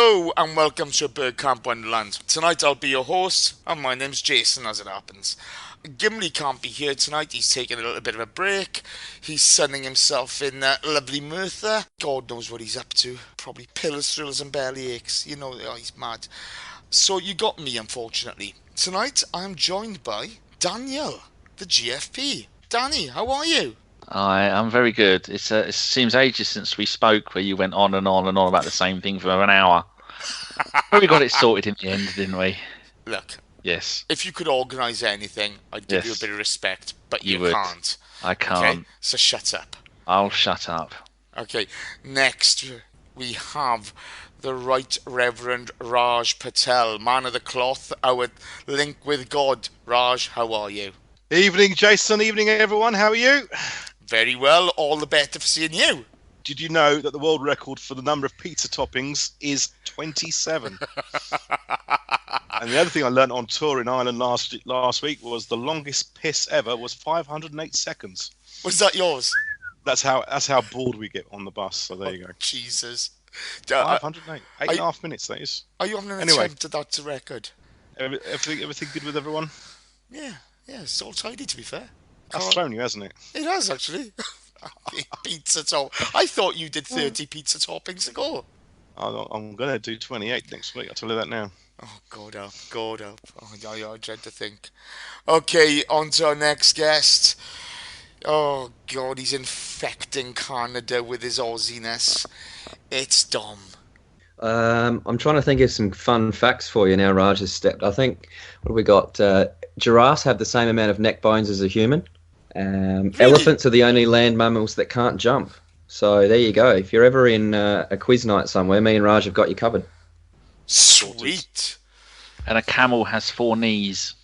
Hello and welcome to Bergkamp Wonderland. Tonight I'll be your host, and my name's Jason as it happens. Gimli can't be here tonight, he's taking a little bit of a break. He's sunning himself in lovely Merthyr. God knows what he's up to. Probably pills, thrills and belly aches. You know, he's mad. So you got me, unfortunately. Tonight I am joined by Daniel, the GFP. Danny, how are you? I'm very good. It seems ages since we spoke where you went on and on and on about the same thing for an hour. But we got it sorted in the end, didn't we? Look. Yes. If you could organise anything, I'd give you a bit of respect, but you can't. I can't. Okay? So shut up. I'll shut up. Okay, next we have the Right Reverend Raj Patel, man of the cloth, our link with God. Raj, how are you? Evening, Jason. Evening, everyone. How are you? Very well. All the better for seeing you. Did you know that the world record for the number of pizza toppings is 27? And the other thing I learnt on tour in Ireland last week was the longest piss ever was 508 seconds. Was that yours? That's how bored we get on the bus. So there you go. Jesus. 508. 8.5 minutes, that is. Are you having an attempt at that record? Everything good with everyone? Yeah, it's all tidy, to be fair. That's thrown you, hasn't it? It has, actually. Pizza top. I thought you did 30 pizza toppings ago. I'm going to do 28 next week. I'll tell you that now. Oh, God help. Oh, I dread to think. Okay, on to our next guest. Oh, God, he's infecting Canada with his Aussiness. It's Dom. I'm trying to think of some fun facts for you now. Raj has stepped. I think, what have we got? Giraffes have the same amount of neck bones as a human. Really? Elephants are the only land mammals that can't jump. So there you go. If you're ever in a quiz night somewhere, me and Raj have got you covered. Sweet. And a camel has 4 knees.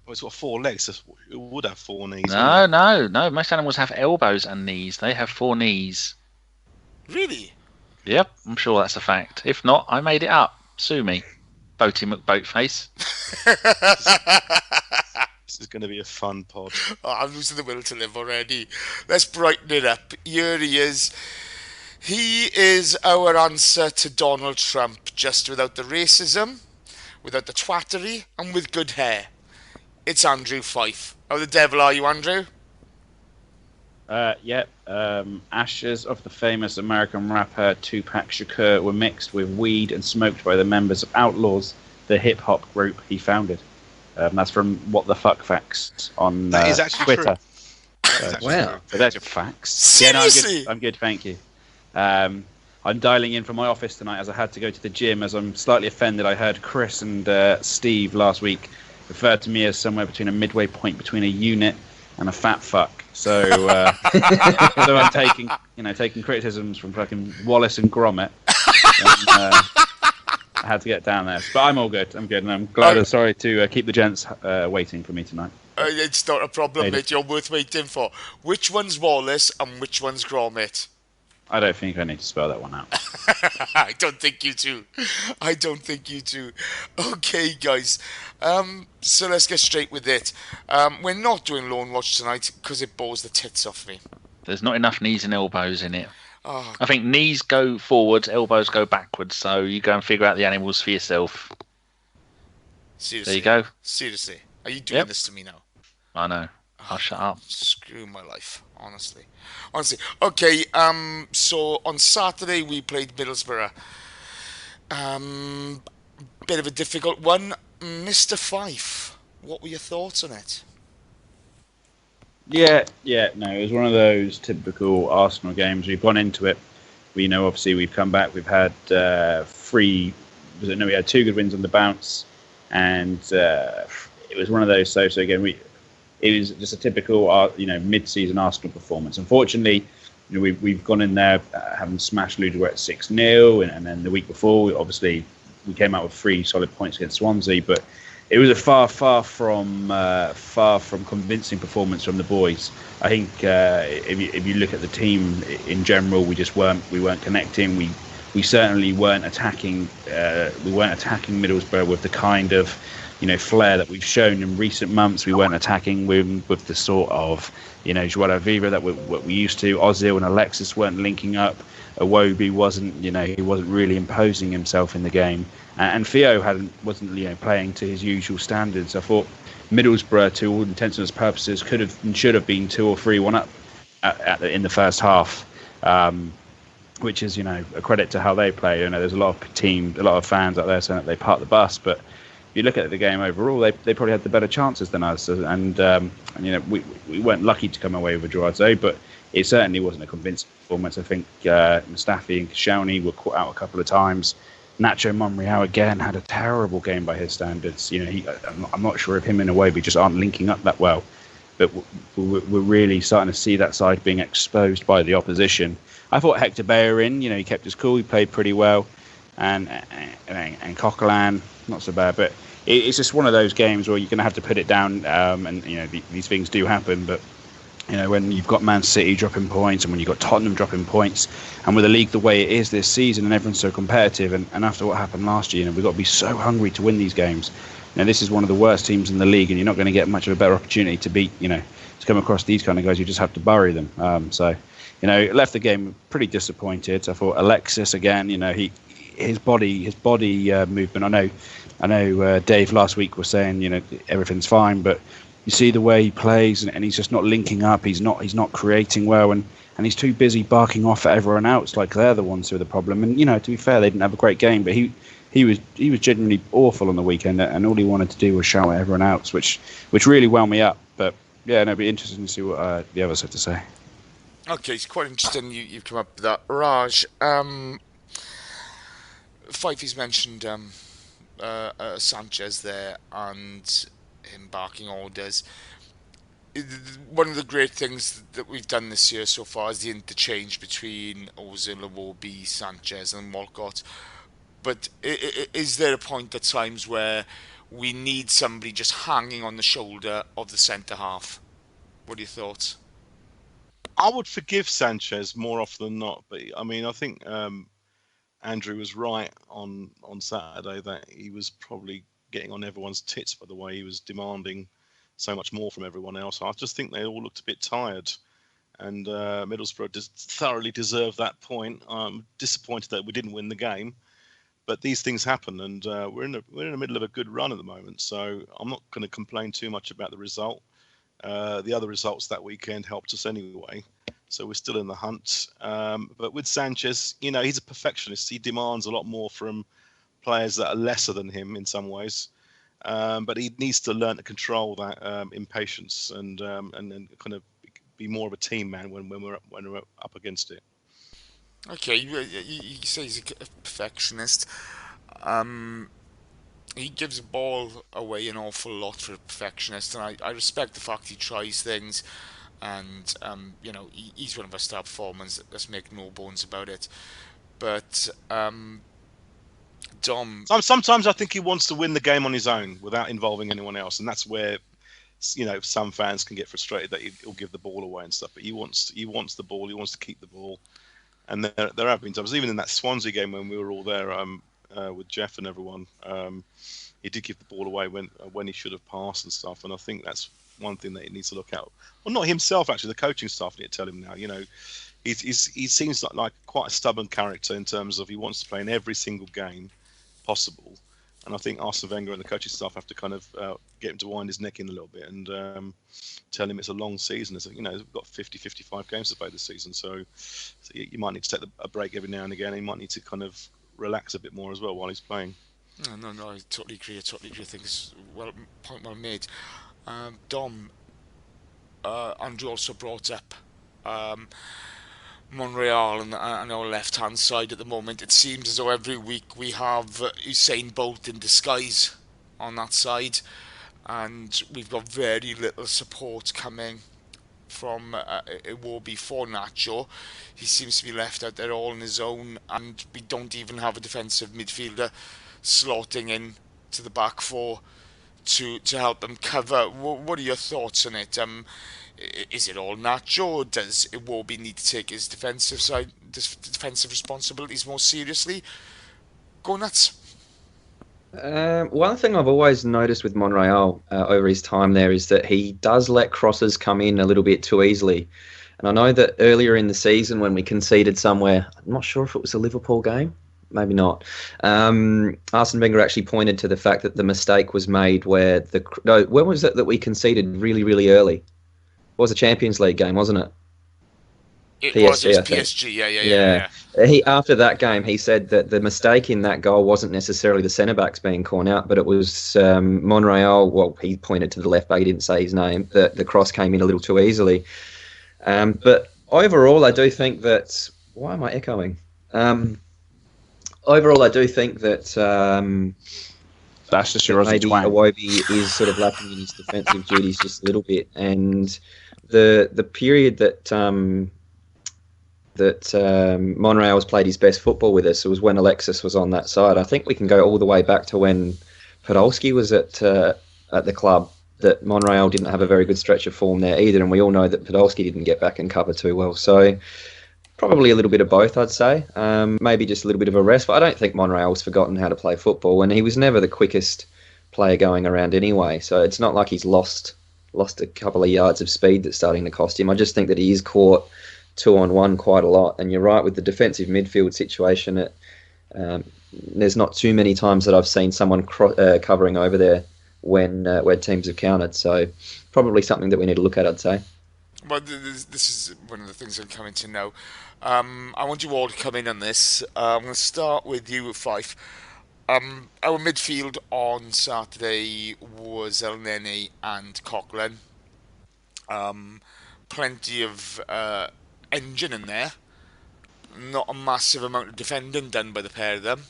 Well, it's got 4 legs. It would have 4 knees. No. Most animals have elbows and knees. They have 4 knees. Really? Yep, I'm sure that's a fact. If not, I made it up. Sue me, Boaty McBoatface. This is going to be a fun pod. Oh, I'm losing the will to live already. Let's brighten it up. Here he is. He is our answer to Donald Trump, just without the racism, without the twattery, and with good hair. It's Andrew Fife. How the devil are you, Andrew? Ashes of the famous American rapper Tupac Shakur were mixed with weed and smoked by the members of Outlaws, the hip-hop group he founded. That's from What the Fuck Facts on that is actually Twitter. Wow. So there's your facts. Seriously? Yeah, no, I'm good, thank you. I'm dialing in from my office tonight as I had to go to the gym, as I'm slightly offended. I heard Chris and Steve last week refer to me as somewhere between a midway point between a unit and a fat fuck. So, so I'm taking criticisms from fucking Wallace and Gromit. And, I had to get down there, but I'm all good. I'm good, and I'm glad. Sorry to keep the gents waiting for me tonight. It's not a problem, mate. You're worth waiting for. Which one's Wallace and which one's Gromit? I don't think I need to spell that one out. I don't think you do. Okay, guys. So let's get straight with it. We're not doing Lone Watch tonight because it bores the tits off me. There's not enough knees and elbows in it. Oh, I think knees go forwards, elbows go backwards, so you go and figure out the animals for yourself. seriously. There you go. Seriously. Are you doing this to me now? I know. I'll shut up. Screw my life, honestly. Okay, so on Saturday we played Middlesbrough. Bit of a difficult one. Mr. Fife, what were your thoughts on it? Yeah, no, it was one of those typical Arsenal games. We've gone into it. We know, obviously, we've come back. We've had we had 2 good wins on the bounce, and it was one of those. So again, it was just a typical, mid-season Arsenal performance. Unfortunately, we've gone in there having smashed Ludogorets at 6-0, and then the week before, we came out with 3 solid points against Swansea, but it was a far from convincing performance from the boys. I think if you look at the team in general, we weren't connecting. We certainly weren't attacking. We weren't attacking Middlesbrough with the kind of flair that we've shown in recent months. We weren't attacking with the sort of Joao Viva that we used to. Ozil and Alexis weren't linking up. Iwobi wasn't he wasn't really imposing himself in the game, and Theo wasn't playing to his usual standards. I thought Middlesbrough, to all intents and purposes, could have and should have been 2 or 3-1 up in the first half, which is a credit to how they play. There's a lot of fans out there saying that they parked the bus, but if you look at the game overall, they probably had the better chances than us, and we weren't lucky to come away with a draw, I'd say, but it certainly wasn't a convincing performance. I think Mustafi and Koscielny were caught out a couple of times. Nacho Monreal again had a terrible game by his standards. I'm not sure if him and Iwobi just aren't linking up that well, but we're really starting to see that side being exposed by the opposition. I thought Hector Bellerin, he kept his cool, he played pretty well, and Coquelin, not so bad, but it's just one of those games where you're going to have to put it down, and these things do happen, but when you've got Man City dropping points and when you've got Tottenham dropping points, and with the league the way it is this season and everyone's so competitive, and after what happened last year, we've got to be so hungry to win these games. This is one of the worst teams in the league, and you're not going to get much of a better opportunity to beat, to come across these kind of guys. You just have to bury them. Left the game pretty disappointed. I thought Alexis again, his body movement. I know Dave last week was saying, everything's fine, but you see the way he plays, and he's just not linking up. He's not creating well, and he's too busy barking off at everyone else like they're the ones who are the problem. And to be fair, they didn't have a great game, but he was genuinely awful on the weekend, and all he wanted to do was shout at everyone else, which really wound me up. But yeah, it'd be interesting to see what the others have to say. Okay, it's quite interesting you've come up with that. Raj, Fifey's mentioned Sanchez there and him barking orders. One of the great things that we've done this year so far is the interchange between Ozil, Iwobi, Sanchez and Walcott. But is there a point at times where we need somebody just hanging on the shoulder of the centre half? What are your thoughts? I would forgive Sanchez more often than not, but I think Andrew was right on Saturday that he was probably getting on everyone's tits by the way he was demanding so much more from everyone else. I just think they all looked a bit tired, and Middlesbrough just thoroughly deserved that point. I'm disappointed that we didn't win the game, but these things happen, and we're in the middle of a good run at the moment, so I'm not going to complain too much about the result. The other results that weekend helped us anyway, so we're still in the hunt. But with Sanchez, he's a perfectionist. He demands a lot more from players that are lesser than him in some ways, but he needs to learn to control that impatience and then kind of be more of a team man when we're up against it. Okay, you say he's a perfectionist. He gives the ball away an awful lot for a perfectionist, and I respect the fact he tries things, and he's one of our star performers. Let's make no bones about it. But Dom, sometimes I think he wants to win the game on his own without involving anyone else, and that's where some fans can get frustrated that he'll give the ball away and stuff. But he wants the ball. He wants to keep the ball. And there have been times, even in that Swansea game when we were all there with Jeff and everyone, he did give the ball away when he should have passed and stuff. And I think that's one thing that he needs to look at. Well, not himself actually. The coaching staff need to tell him now. He seems like quite a stubborn character in terms of he wants to play in every single game possible. And I think Arsene Wenger and the coaching staff have to kind of get him to wind his neck in a little bit and tell him it's a long season. We've got 50, 55 games to play this season, so you might need to take a break every now and again. And you might need to kind of relax a bit more as well while he's playing. No, I totally agree. I think it's point well made. Dom, Andrew also brought up Monreal and our left-hand side at the moment. It seems as though every week we have Usain Bolt in disguise on that side, and we've got very little support coming from Iwobi for Nacho. He seems to be left out there all on his own, and we don't even have a defensive midfielder slotting in to the back four to help him cover. What are your thoughts on it? Is it all Nacho, or does Iwobi need to take his defensive responsibilities more seriously? Go nuts. One thing I've always noticed with Monreal over his time there is that he does let crosses come in a little bit too easily. And I know that earlier in the season when we conceded somewhere, I'm not sure if it was a Liverpool game, maybe not. Arsene Wenger actually pointed to the fact that the mistake was made where when was it that we conceded really, really early? It was a Champions League game, wasn't it? It was PSG, I think. PSG. Yeah, yeah, yeah, Yeah. yeah. He after that game, he said that the mistake in that goal wasn't necessarily the centre backs being caught out, but it was Monreal. Well, he pointed to the left back. He didn't say his name. That the cross came in a little too easily. But overall, I do think that. Why am I echoing? Overall, I do think that That's just your Aussie maybe twang. Iwobi is sort of lacking in his defensive duties just a little bit, and the period that Monreal has played his best football with us. It was when Alexis was on that side. I think we can go all the way back to when Podolski was at the club. That Monreal didn't have a very good stretch of form there either, and we all know that Podolski didn't get back and cover too well. So probably a little bit of both, I'd say. Maybe just a little bit of a rest, but I don't think Monreal's forgotten how to play football, and he was never the quickest player going around anyway. So it's not like he's lost a couple of yards of speed that's starting to cost him. I just think that he is caught 2-on-1 quite a lot. And you're right with the defensive midfield situation. There's not too many times that I've seen someone covering over there when where teams have countered. So probably something that we need to look at, I'd say. Well, this is one of the things I'm coming to know. I want you all to come in on this. I'm going to start with you, Fife. Our midfield on Saturday was El Nene and Coughlin. Plenty of engine in there. Not a massive amount of defending done by the pair of them.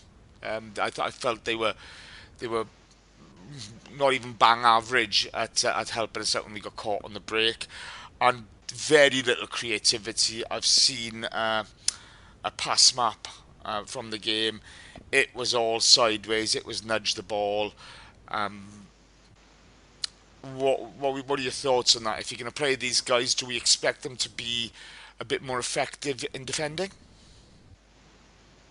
I felt they were not even bang average at helping us out when we got caught on the break, and very little creativity. I've seen a pass map from the game. It was all sideways. It was nudge the ball. What are your thoughts on that? If you're going to play these guys, do we expect them to be a bit more effective in defending?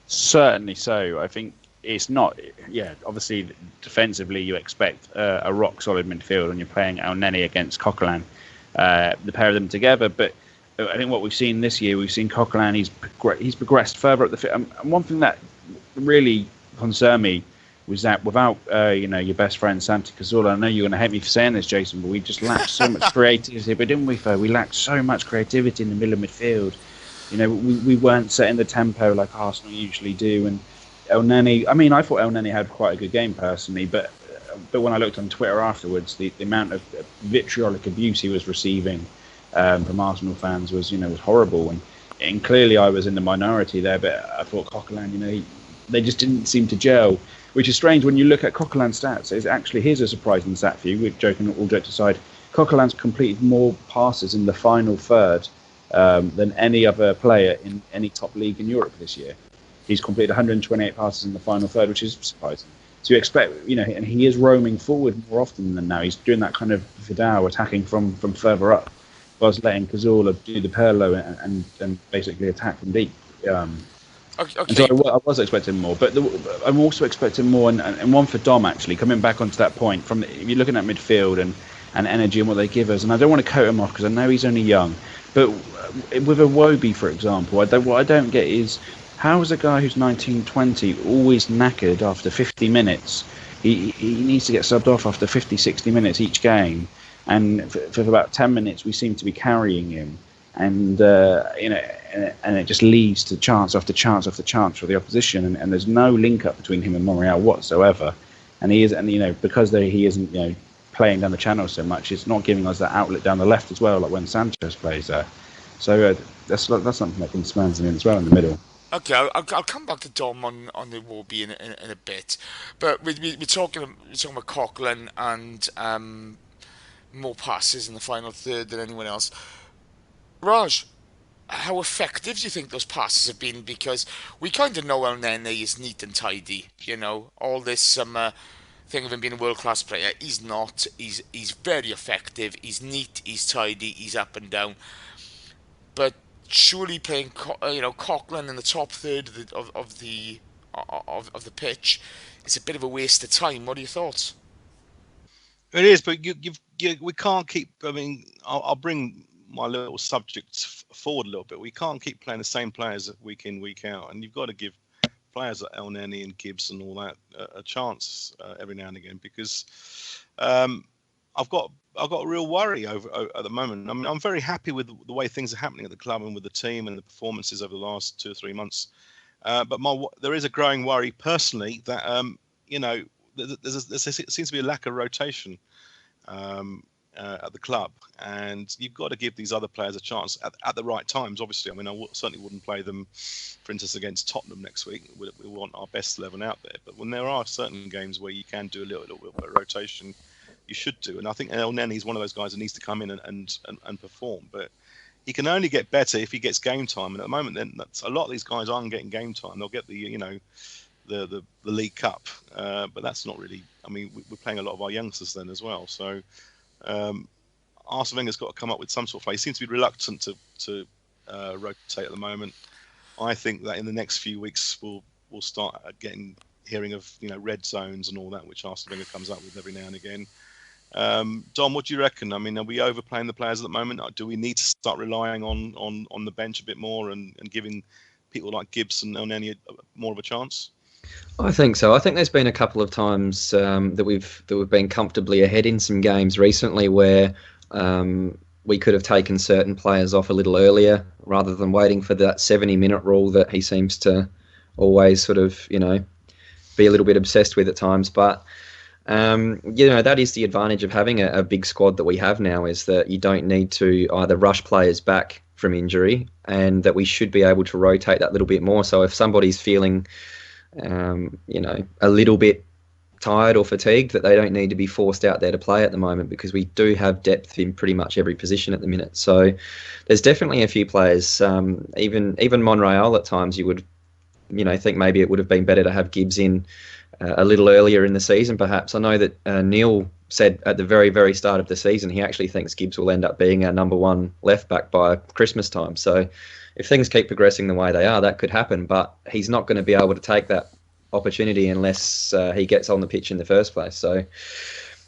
Certainly so. I think it's not. Yeah, obviously defensively you expect a rock solid midfield when you're playing El Nene against Coquelin, the pair of them together. But I think what we've seen this year, we've seen Coquelin. He's progressed further up the field. And one thing that really concerned me was that without your best friend Santi Cazorla, I know you're going to hate me for saying this, Jason, but we just lacked so much creativity. But didn't we, Fer? We lacked so much creativity in the middle of midfield. We weren't setting the tempo like Arsenal usually do. And El Nene, I thought El Nene had quite a good game personally, but when I looked on Twitter afterwards, the amount of vitriolic abuse he was receiving from Arsenal fans was horrible. And clearly I was in the minority there, but I thought Coquelin, they just didn't seem to gel, which is strange when you look at Coquelin's stats. It's actually, here's a surprising stat for you. All jokes aside, Coquelin's completed more passes in the final third than any other player in any top league in Europe this year. He's completed 128 passes in the final third, which is surprising. So you expect, and he is roaming forward more often than now. He's doing that kind of Vidal attacking from further up, whilst letting Cazorla do the Perlo and basically attack from deep. Okay. So I was expecting more, but I'm also expecting more, and one for Dom actually, coming back onto that point, if you're looking at midfield and energy and what they give us, and I don't want to coat him off because I know he's only young, but with a Iwobi, for example, what I don't get is, how is a guy who's 19, 20 always knackered after 50 minutes? He needs to get subbed off after 50, 60 minutes each game, and for about 10 minutes we seem to be carrying him, and and it just leads to chance after chance after chance for the opposition, and there's no link up between him and Monreal whatsoever, and because he isn't playing down the channel so much, it's not giving us that outlet down the left as well, like when Sanchez plays there. So that's something that concerns me as well in the middle. Okay, I'll come back to Dom on the Iwobi in a bit, but we're talking about Coughlin and more passes in the final third than anyone else. Raj, how effective do you think those passes have been? Because we kind of know El Nene is neat and tidy. All this thing of him being a world class player, he's not. He's very effective. He's neat. He's tidy. He's up and down. But surely playing Coughlin in the top third of the pitch it's a bit of a waste of time. What are your thoughts? It is, but we can't keep. I mean, I'll bring my little subject forward a little bit. We can't keep playing the same players week in, week out, and you've got to give players like El Neni and Gibbs and all that a chance every now and again, because I've got a real worry over at the moment. I mean, I'm very happy with the way things are happening at the club and with the team and the performances over the last 2 or 3 months. But there is a growing worry personally that you know there seems to be a lack of rotation at the club, and you've got to give these other players a chance at the right times. Obviously, I mean, certainly wouldn't play them, for instance, against Tottenham next week. We want our best 11 out there, but when there are certain games where you can do a little bit of rotation, you should do. And I think El Neni is one of those guys that needs to come in and perform, but he can only get better if he gets game time. And at the moment, then a lot of these guys aren't getting game time. They'll get the League Cup, but that's not really. I mean, we're playing a lot of our youngsters then as well. So Arsene Wenger's got to come up with some sort of play. He seems to be reluctant to rotate at the moment. I think that in the next few weeks we'll start hearing of red zones and all that, which Arsene Wenger comes up with every now and again. Dom, what do you reckon? I mean, are we overplaying the players at the moment? Do we need to start relying on the bench a bit more and giving people like Gibbs and El Neni more of a chance? I think so. I think there's been a couple of times that we've been comfortably ahead in some games recently where we could have taken certain players off a little earlier rather than waiting for that 70-minute rule that he seems to always sort of, be a little bit obsessed with at times. But that is the advantage of having a big squad that we have now, is that you don't need to either rush players back from injury, and that we should be able to rotate that little bit more. So if somebody's feeling a little bit tired or fatigued, that they don't need to be forced out there to play at the moment, because we do have depth in pretty much every position at the minute. So there's definitely a few players, even Monreal at times, you would think maybe it would have been better to have Gibbs in a little earlier in the season, perhaps. I know that Neil said at the very, very start of the season he actually thinks Gibbs will end up being our number one left back by Christmas time. So if things keep progressing the way they are, that could happen, but he's not going to be able to take that opportunity unless he gets on the pitch in the first place. So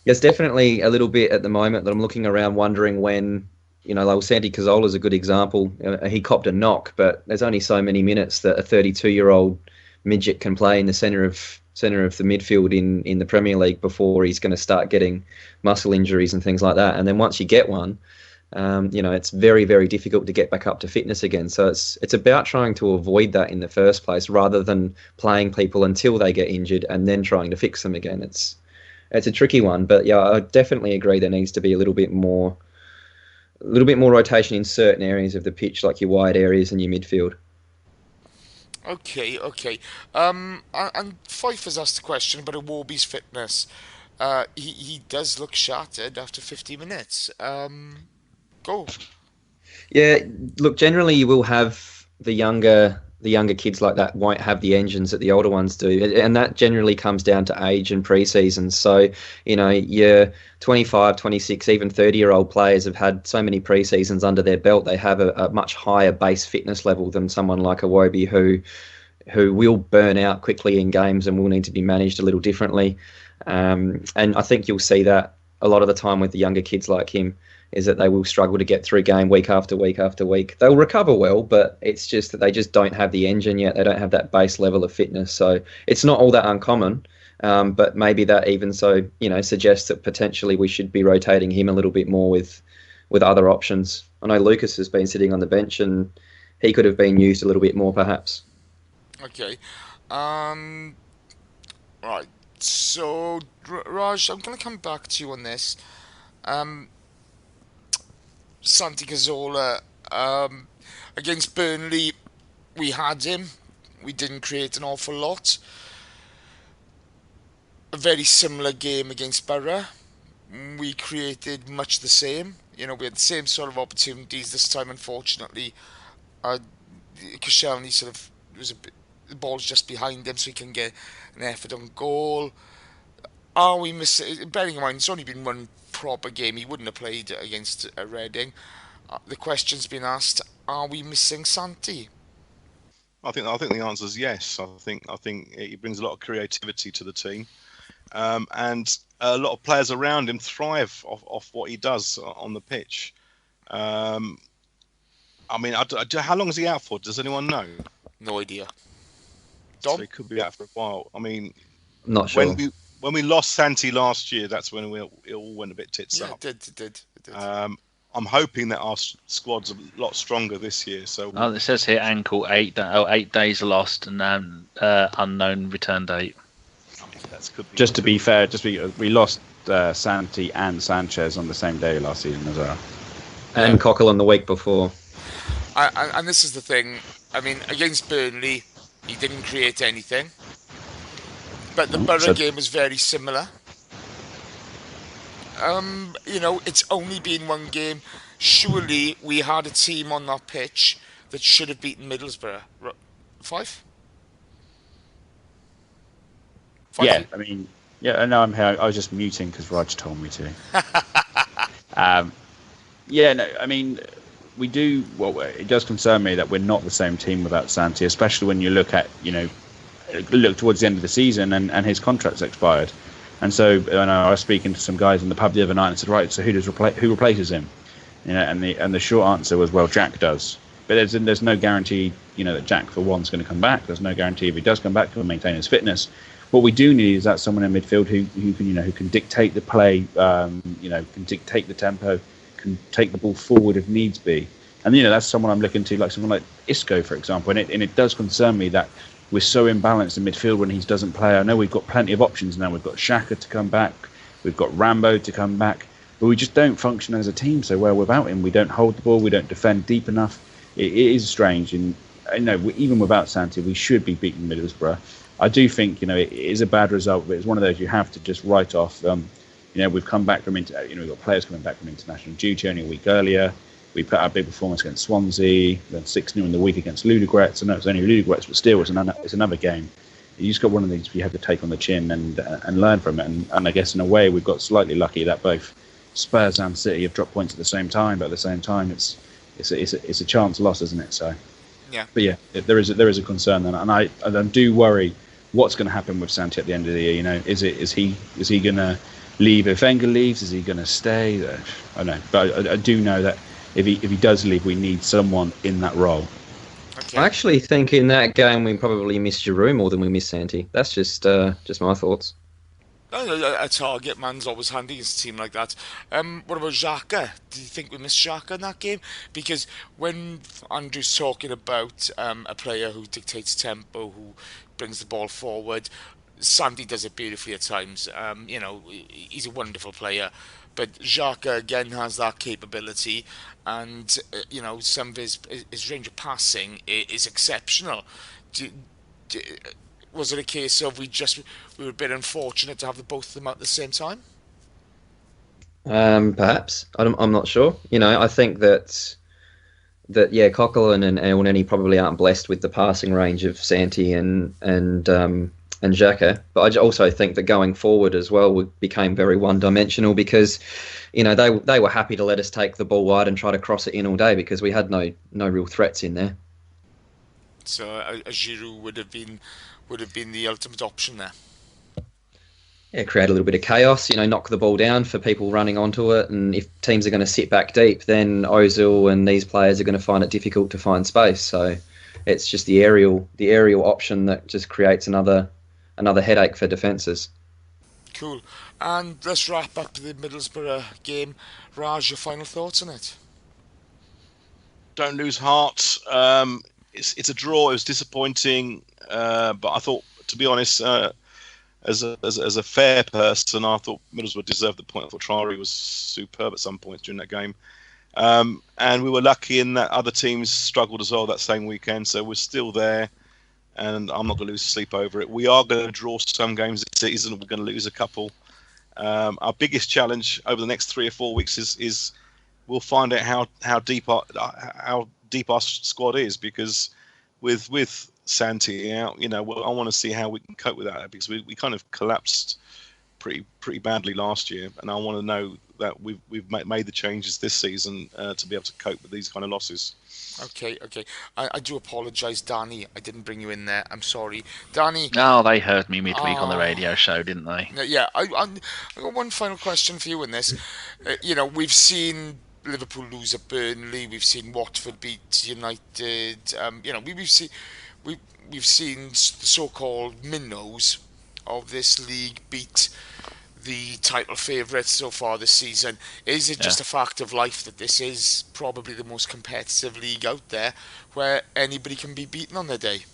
there's definitely a little bit at the moment that I'm looking around wondering when, like Santi Cazorla is a good example. He copped a knock, but there's only so many minutes that a 32-year-old midget can play in the centre of the midfield in the Premier League before he's going to start getting muscle injuries and things like that. And then once you get one, it's very, very difficult to get back up to fitness again. So it's about trying to avoid that in the first place, rather than playing people until they get injured and then trying to fix them again. It's a tricky one, but yeah, I definitely agree there needs to be a little bit more rotation in certain areas of the pitch, like your wide areas and your midfield. Okay. And Fife has asked a question about Iwobi's fitness. He does look shattered after 50 minutes. Go. Yeah, look, generally you will have the younger kids like that won't have the engines that the older ones do, and that generally comes down to age and pre-season. So your 25, 26, even 30-year-old players have had so many pre-seasons under their belt, they have a much higher base fitness level than someone like Iwobi who will burn out quickly in games and will need to be managed a little differently. And I think you'll see that a lot of the time with the younger kids like him, is that they will struggle to get through game week after week after week. They'll recover well, but it's just that they just don't have the engine yet. They don't have that base level of fitness. So it's not all that uncommon, but maybe that even so, suggests that potentially we should be rotating him a little bit more with other options. I know Lucas has been sitting on the bench and he could have been used a little bit more perhaps. Okay. Right. So, Raj, I'm going to come back to you on this. Santi Cazorla, against Burnley, we had him. We didn't create an awful lot. A very similar game against Borough. We created much the same. We had the same sort of opportunities this time. Unfortunately, Koscielny sort of the ball's just behind him, so he can get an effort on goal. Are we missing? Bearing in mind, it's only been one proper game. He wouldn't have played against Reading. The question's been asked: are we missing Santi? I think the answer is yes. I think he brings a lot of creativity to the team, and a lot of players around him thrive off what he does on the pitch. I mean, how long is he out for? Does anyone know? No idea. So Dom? he could be out for a while. I mean, Not sure. when we lost Santi last year, that's when it all went a bit tits Yeah, up. it did. I'm hoping that our squad's a lot stronger this year. So Oh, it says here ankle 8 days lost and unknown return date. I mean, could be Just to be fair, we lost Santi and Sanchez on the same day last season as well. And Coquelin the week before. And this is the thing. I mean, against Burnley, he didn't create anything. But the Borough game was very similar. It's only been one game. Surely we had a team on that pitch that should have beaten Middlesbrough. 5? Yeah, I mean, yeah, no, I'm here. I was just muting because Raj told me to. Yeah, no, I mean, we do. Well, it does concern me that we're not the same team without Santi, especially when you look towards the end of the season and his contract's expired. And so I was speaking to some guys in the pub the other night and said, right, so who replaces him? And the short answer was, well, Jack does. But there's no guarantee, that Jack for one's going to come back. There's no guarantee if he does come back, he'll maintain his fitness. What we do need is that someone in midfield who can dictate the play, can dictate the tempo, can take the ball forward if needs be. And that's someone I'm looking to, like someone like Isco, for example. And it does concern me that we're so imbalanced in midfield when he doesn't play. I know we've got plenty of options now. We've got Xhaka to come back, we've got Rambo to come back, but we just don't function as a team so well without him. We don't hold the ball, we don't defend deep enough. It is strange, and I know even without Santi, we should be beating Middlesbrough. I do think it is a bad result, but it's one of those you have to just write off. We've come back from we've got players coming back from international duty only a week earlier. We put out a big performance against Swansea, then 6-0 in the week against Ludogorets. I know it's only Ludogorets, but still, it's another game. You just got one of these you have to take on the chin and learn from it. And I guess in a way we've got slightly lucky that both Spurs and City have dropped points at the same time. But at the same time, it's a chance loss, isn't it? So yeah. But yeah, there is a concern then, and I do worry what's going to happen with Santi at the end of the year. Is he going to leave if Wenger leaves? Is he going to stay? I don't know, but I do know that. If he does leave, we need someone in that role. Okay. I actually think in that game we probably missed Giroud more than we missed Santi. That's just my thoughts. A target man's always handy against a team like that. What about Xhaka? Do you think we missed Xhaka in that game? Because when Andrew's talking about a player who dictates tempo, who brings the ball forward, Santi does it beautifully at times. He's a wonderful player. But Xhaka again has that capability, and some of his range of passing is exceptional. Was it a case of we were a bit unfortunate to have the both of them at the same time? Perhaps I'm not sure. I think that Coquelin and Elneny probably aren't blessed with the passing range of Santi and Xhaka, but I also think that going forward as well, we became very one-dimensional because, they were happy to let us take the ball wide and try to cross it in all day because we had no real threats in there. So a Giroud would have been the ultimate option there. Yeah, create a little bit of chaos, knock the ball down for people running onto it, and if teams are going to sit back deep, then Ozil and these players are going to find it difficult to find space. So it's just the aerial option that just creates another headache for defences. Cool. And let's wrap up the Middlesbrough game. Raj, your final thoughts on it? Don't lose heart. It's a draw. It was disappointing, but I thought, to be honest, as a fair person, I thought Middlesbrough deserved the point. I thought Traore was superb at some points during that game. And we were lucky in that other teams struggled as well that same weekend, so we're still there. And I'm not going to lose sleep over it. We are going to draw some games this season. We're going to lose a couple. Our biggest challenge over the next 3 or 4 weeks is we'll find out how deep our squad is, because with Santi out, I want to see how we can cope with that, because we kind of collapsed pretty badly last year, and I want to know that we've made the changes this season to be able to cope with these kind of losses. Okay. I do apologise, Danny. I didn't bring you in there. I'm sorry, Danny. Oh, they heard me midweek on the radio show, didn't they? Yeah, I got one final question for you in this. We've seen Liverpool lose at Burnley. We've seen Watford beat United. We've seen the so-called minnows of this league beat the title favourites so far this season. Is it just a fact of life that this is probably the most competitive league out there, where anybody can be beaten on their day?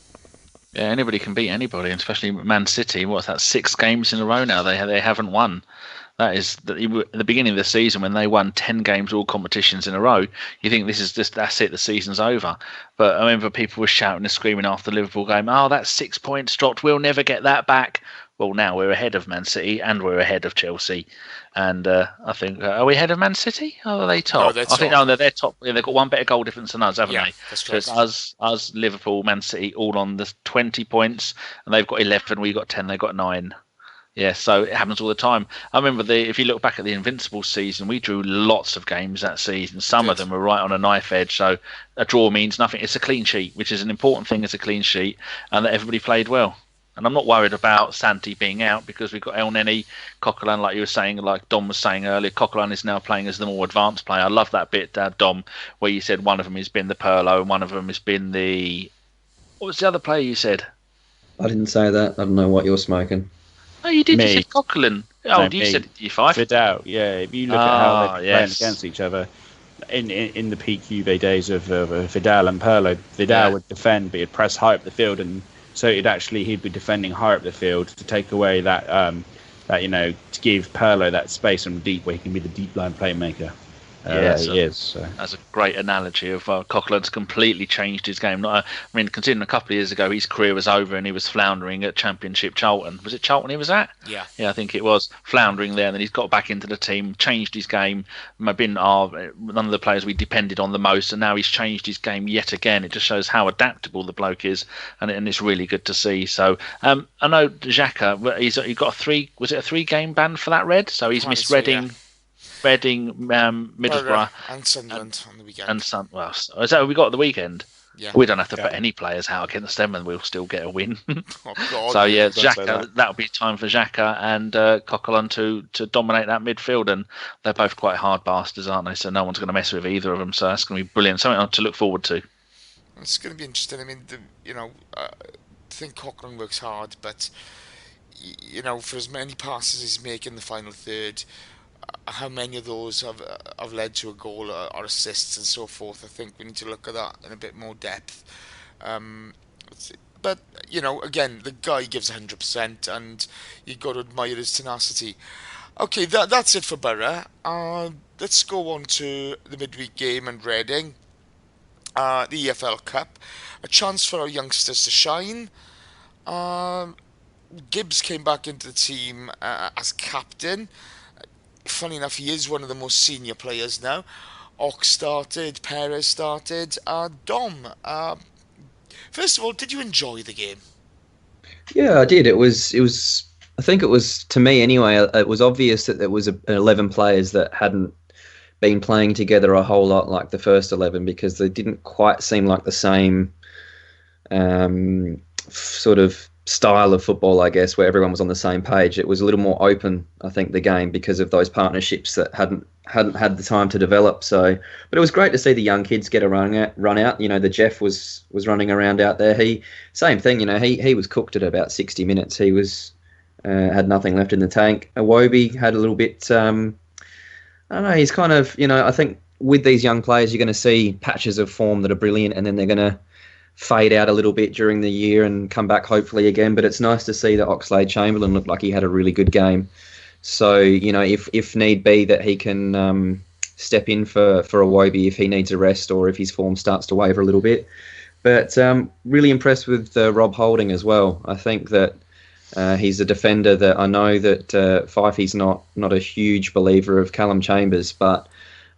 Yeah, anybody can beat anybody, especially Man City. What's that? 6 games in a row now. They haven't won. That is at the beginning of the season when they won 10 games, all competitions in a row. You think that's it, the season's over. But I remember people were shouting and screaming after the Liverpool game, "Oh, that's 6 points dropped. We'll never get that back." Well, now we're ahead of Man City and we're ahead of Chelsea. And I think, are we ahead of Man City? Oh, are they top? No, they're top. I think they're top. Yeah, they've got one better goal difference than us, haven't they? That's so correct. it's us, Liverpool, Man City, all on the 20 points, and they've got 11. We've got 10. They've got 9. Yeah, so it happens all the time. I remember if you look back at the Invincible season, we drew lots of games that season. Some of them were right on a knife edge. So a draw means nothing. It's a clean sheet, which is an important thing. It's a clean sheet, and that everybody played well. And I'm not worried about Santi being out because we've got El Neni, Coquelin, like you were saying, like Dom was saying earlier. Coquelin is now playing as the more advanced player. I love that bit, Dom, where you said one of them has been the Perlo and one of them has been the... What was the other player you said? I didn't say that. I don't know what you're smoking. Oh, you did. Me. You said Coquelin. Oh, you said it, you 5. Vidal, yeah. If you look at how they're playing against each other, in the peak Juve days of Vidal and Perlo, Vidal would defend, but he'd press high up the field, and so he'd be defending higher up the field to take away that to give Perlo that space from deep where he can be the deep line playmaker. He is. So. That's a great analogy of Coquelin's completely changed his game. Considering a couple of years ago his career was over and he was floundering at Championship Charlton. Was it Charlton he was at? Yeah, I think it was, floundering there. And then he's got back into the team, changed his game. Been one of the players we depended on the most, and now he's changed his game yet again. It just shows how adaptable the bloke is, and it's really good to see. So I know Xhaka, he got a 3-game ban for that red? So he's missed Reading. Yeah. Reading, Middlesbrough, and Sunderland on the weekend. Is that what we got at the weekend? Yeah. We don't have to put any players out against them, and we'll still get a win. Oh, God. So yeah, Xhaka, that'll be time for Xhaka and Coquelin to dominate that midfield, and they're both quite hard bastards, aren't they? So no one's going to mess with either of them. So that's going to be brilliant. Something to look forward to. It's going to be interesting. I mean, I think Coquelin works hard, but for as many passes as he's making in the final third, how many of those have led to a goal or assists and so forth? I think we need to look at that in a bit more depth. But again, the guy gives 100%, and you've got to admire his tenacity. Okay, that's it for Borough. Let's go on to the midweek game and Reading, the EFL Cup, a chance for our youngsters to shine. Gibbs came back into the team as captain. Funny enough, he is one of the most senior players now. Ox started, Perez started, Dom. First of all, did you enjoy the game? Yeah, I did. It was. I think it was, to me anyway. It was obvious that there was 11 players that hadn't been playing together a whole lot like the first 11, because they didn't quite seem like the same sort of style of football, I guess, where everyone was on the same page. It was a little more open, I think, the game, because of those partnerships that hadn't had the time to develop. So, but it was great to see the young kids get a run out. The Jeff was running around out there. Same thing. He was cooked at about 60 minutes. He was had nothing left in the tank. Iwobi had a little bit. I don't know. He's kind of. I think with these young players, you're going to see patches of form that are brilliant, and then they're going to fade out a little bit during the year and come back hopefully again. But it's nice to see that Oxlade-Chamberlain looked like he had a really good game. So, if need be, that he can step in for Iwobi if he needs a rest or if his form starts to waver a little bit. But really impressed with Rob Holding as well. I think that he's a defender that I know that Fifey's not a huge believer of Callum Chambers, but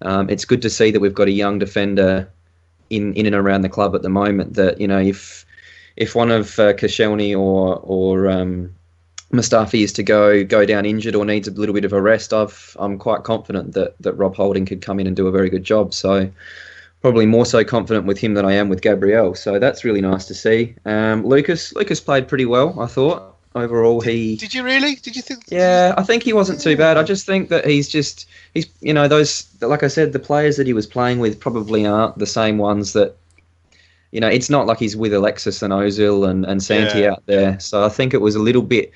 it's good to see that we've got a young defender in and around the club at the moment, that if one of Koscielny or Mustafi is to go down injured or needs a little bit of a rest, I'm quite confident that Rob Holding could come in and do a very good job. So probably more so confident with him than I am with Gabriel. So that's really nice to see. Lucas played pretty well, I thought. Overall, Did you really? Did you think? Yeah, I think he wasn't too bad. I just think that he's those, like I said, the players that he was playing with probably aren't the same ones that, it's not like he's with Alexis and Ozil and Santi out there. So I think it was a little bit.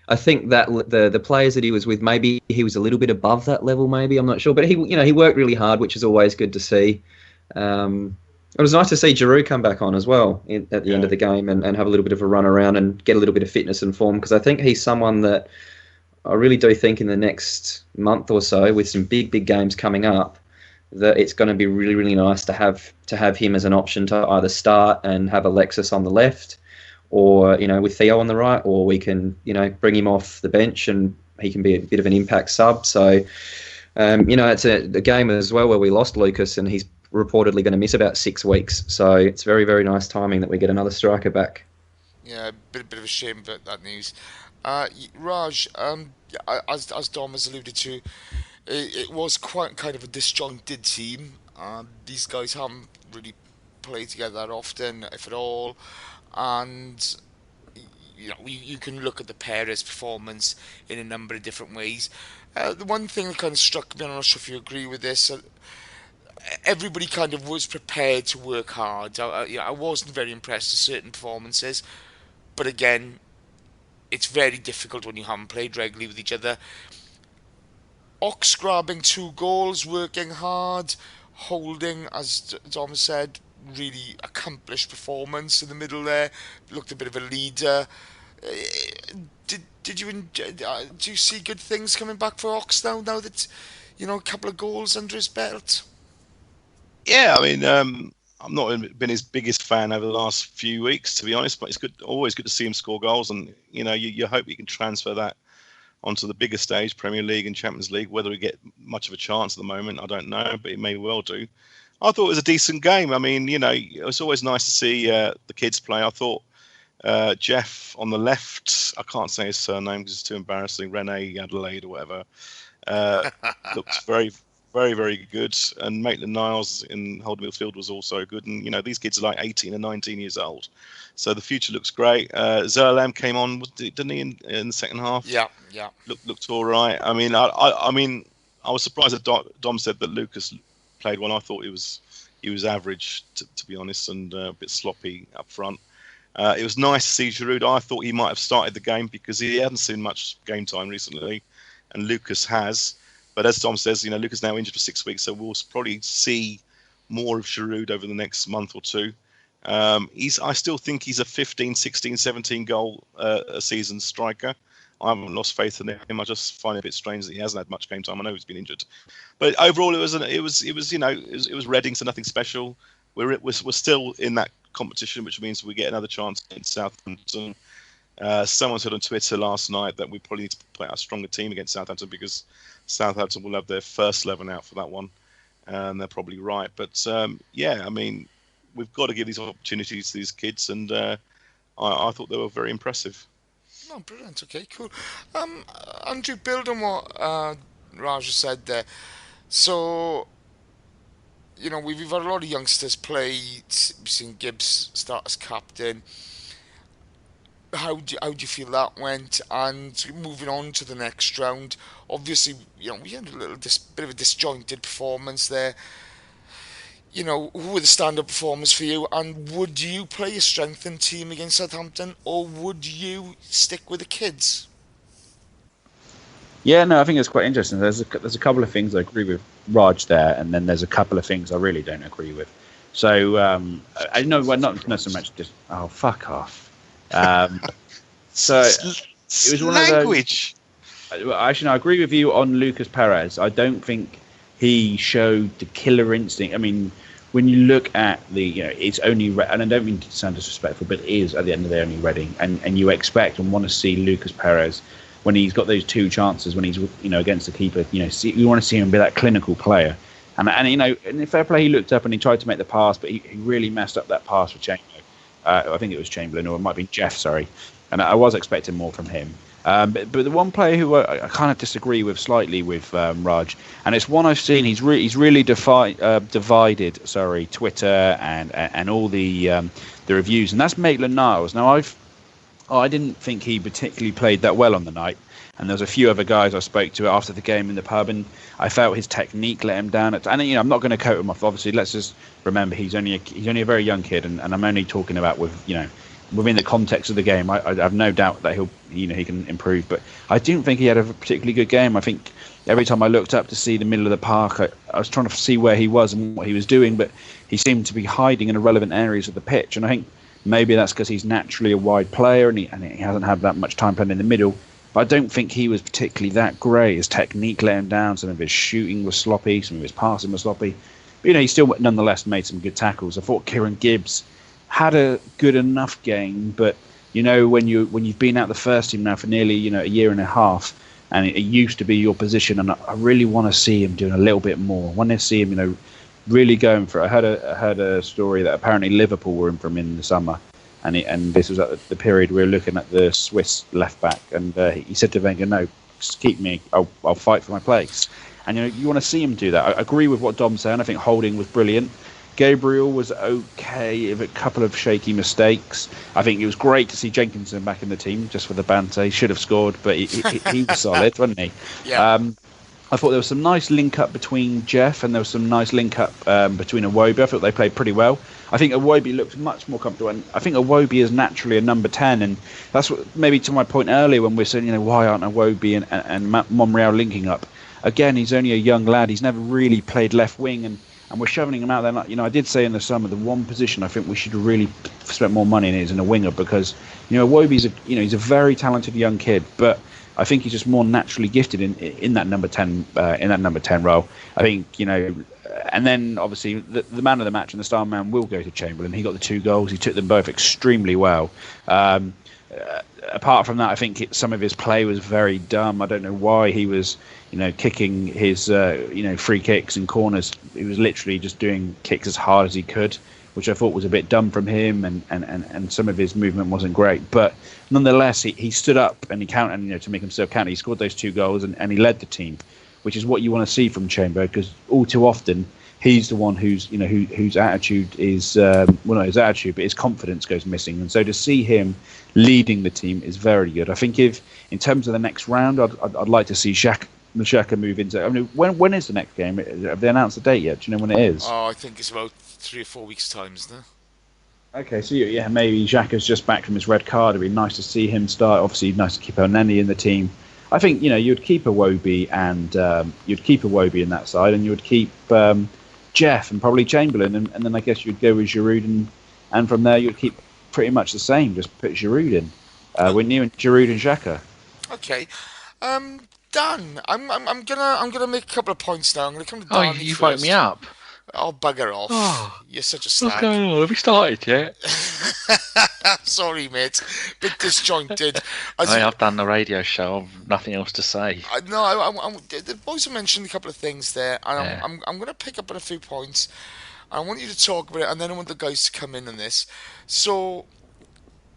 I think that the players that he was with, maybe he was a little bit above that level. Maybe, I'm not sure, but he worked really hard, which is always good to see. It was nice to see Giroud come back on as well at the end of the game and have a little bit of a run around and get a little bit of fitness and form, because I think he's someone that I really do think in the next month or so, with some big games coming up, that it's going to be really, really nice to have him as an option to either start and have Alexis on the left, or with Theo on the right, or we can bring him off the bench and he can be a bit of an impact sub. So it's a game as well where we lost Lucas and he's reportedly going to miss about 6 weeks. So it's very, very nice timing that we get another striker back. Yeah, a bit of a shame about that news. Raj, as Dom has alluded to, it was quite kind of a disjointed team. These guys haven't really played together that often, if at all, and you can look at the Perez performance in a number of different ways. The one thing that kind of struck me, I'm not sure if you agree with this, everybody kind of was prepared to work hard. I wasn't very impressed with certain performances, but again, it's very difficult when you haven't played regularly with each other. Ox grabbing 2 goals, working hard, Holding, as Dom said, really accomplished performance in the middle there. Looked a bit of a leader. Do you see good things coming back for Ox now that a couple of goals under his belt? Yeah, I mean, I've not been his biggest fan over the last few weeks, to be honest, but it's always good to see him score goals, and you hope you can transfer that onto the bigger stage, Premier League and Champions League. Whether we get much of a chance at the moment, I don't know, but it may well do. I thought it was a decent game. I mean, it's always nice to see the kids play. I thought Jeff on the left, I can't say his surname because it's too embarrassing, Rene Adelaide or whatever, looked very, very, very good. And Maitland-Niles in holding midfield was also good. And, these kids are like 18 and 19 years old. So the future looks great. Zerlam came on, didn't he, in the second half? Yeah. Looked all right. I mean, I was surprised that Dom said that Lucas played well. I thought he was average, to be honest, and a bit sloppy up front. It was nice to see Giroud. I thought he might have started the game because he hadn't seen much game time recently, and Lucas has. But as Dom says, Lucas is now injured for 6 weeks, so we'll probably see more of Giroud over the next month or two. I still think he's a 15, 16, 17 goal a season striker. I haven't lost faith in him. I just find it a bit strange that he hasn't had much game time. I know he's been injured, but overall it was Reading, so nothing special. We're still in that competition, which means we get another chance against Southampton. Someone said on Twitter last night that we probably need to play a stronger team against Southampton because Southampton will have their first 11 out for that one, and they're probably right. But I mean, we've got to give these opportunities to these kids, and I thought they were very impressive. Oh, brilliant. Okay, cool. Andrew, build on what Raja said there. So, we've had a lot of youngsters play. We've seen Gibbs start as captain. How do you feel that went? And moving on to the next round, obviously, we had a bit of a disjointed performance there. Who were the stand-up performers for you? And would you play a strengthened team against Southampton, or would you stick with the kids? Yeah, no, I think it's quite interesting. There's a couple of things I agree with Raj there, and then there's a couple of things I really don't agree with. So I know, well, not so much. Just fuck off. So it was one language. Of those. Actually, no, I agree with you on Lucas Perez. I don't think he showed the killer instinct. I mean, when you look at it's only, and I don't mean to sound disrespectful, but it is at the end of the day only Reading, and you expect and want to see Lucas Perez when he's got those 2 chances when he's against the keeper. You want to see him be that clinical player, and in fair play, he looked up and he tried to make the pass, but he really messed up that pass for Chamberlain. I think it was Chamberlain, or it might be Jeff. Sorry, and I was expecting more from him. But the one player who I kind of disagree with slightly with Raj, and it's one I've seen. He's really divided. Sorry, Twitter and all the reviews, and that's Maitland-Niles. Now I didn't think he particularly played that well on the night, and there was a few other guys I spoke to after the game in the pub, and I felt his technique let him down. And I'm not going to coat him off. Obviously, let's just remember he's only a very young kid, and I'm only talking about within the context of the game. I have no doubt that he can improve, but I didn't think he had a particularly good game. I think every time I looked up to see the middle of the park, I was trying to see where he was and what he was doing, but he seemed to be hiding in irrelevant areas of the pitch, and I think maybe that's because he's naturally a wide player and he hasn't had that much time playing in the middle. But I don't think he was particularly that great. His technique let him down. Some of his shooting was sloppy. Some of his passing was sloppy. But, he still nonetheless made some good tackles. I thought Kieran Gibbs had a good enough game, but when you've been out the first team now for nearly a year and a half, and it used to be your position, and I really want to see him doing a little bit more. I want to see him really going for it. I heard a story that apparently Liverpool were in for him in the summer, and this was at the period we were looking at the Swiss left back, and he said to Wenger, "No, just keep me. I'll fight for my place." And you want to see him do that. I agree with what Dom's saying. I think Holding was brilliant. Gabriel was okay with a couple of shaky mistakes. I think it was great to see Jenkinson back in the team just for the banter. He should have scored, but he was solid, wasn't he? Yeah. I thought there was some nice link-up between Jeff and there was some nice link-up between Iwobi. I thought they played pretty well. I think Iwobi looked much more comfortable, and I think Iwobi is naturally a number 10, and that's what, maybe to my point earlier when we're saying, why aren't Iwobi and Monreal linking up? Again, he's only a young lad. He's never really played left wing, and we're shoving him out there. I did say in the summer, the one position I think we should really spend more money in is in a winger, because Iwobi's he's a very talented young kid, but I think he's just more naturally gifted in that number 10 role. I think and then obviously the man of the match and the star man will go to Chamberlain. He got the 2 goals. He took them both extremely well. Apart from that, I think some of his play was very dumb. I don't know why he was kicking his free kicks and corners. He was literally just doing kicks as hard as he could, which I thought was a bit dumb from him, and some of his movement wasn't great. But nonetheless, he stood up and he counted, to make himself count. He scored those 2 goals and he led the team, which is what you want to see from Chamber, because all too often he's the one whose attitude is not his attitude, but his confidence goes missing. And so to see him leading the team is very good. I think if in terms of the next round, I'd like to see Xhaka move into. I mean, when is the next game? Have they announced the date yet? Do you know when it is? Oh, I think it's about 3 or 4 weeks' time, isn't it? Okay, so maybe Xhaka's just back from his red card. It'd be nice to see him start. Obviously, nice to keep Elneny in the team. I think you'd keep Iwobi and you'd keep Iwobi in that side, and you would keep Jeff and probably Chamberlain, and then I guess you'd go with Giroud, and from there you'd keep pretty much the same. Just put Giroud in. Wouldn't you? And Giroud and Xhaka. Okay. Dan, I'm gonna make a couple of points now. I'm gonna come to Dan. You woke me up. Oh, bugger off. Oh, you're such a slag. What's going on? Have we started yet? Sorry, mate. Bit disjointed. I've done the radio show. I've nothing else to say. The boys have mentioned a couple of things there, and Yeah. I'm going to pick up on a few points. I want you to talk about it, and then I want the guys to come in on this. So,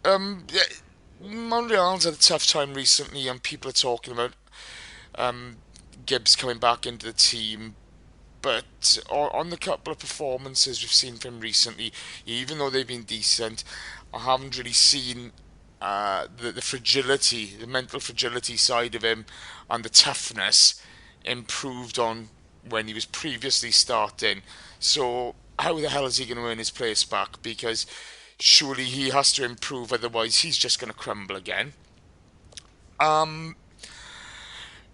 Monreal's had a tough time recently, and people are talking about Gibbs coming back into the team. But on the couple of performances we've seen from him recently, even though they've been decent, I haven't really seen the fragility, the mental fragility side of him, and the toughness improved on when he was previously starting. So how the hell is he going to earn his place back? Because surely he has to improve, otherwise he's just going to crumble again.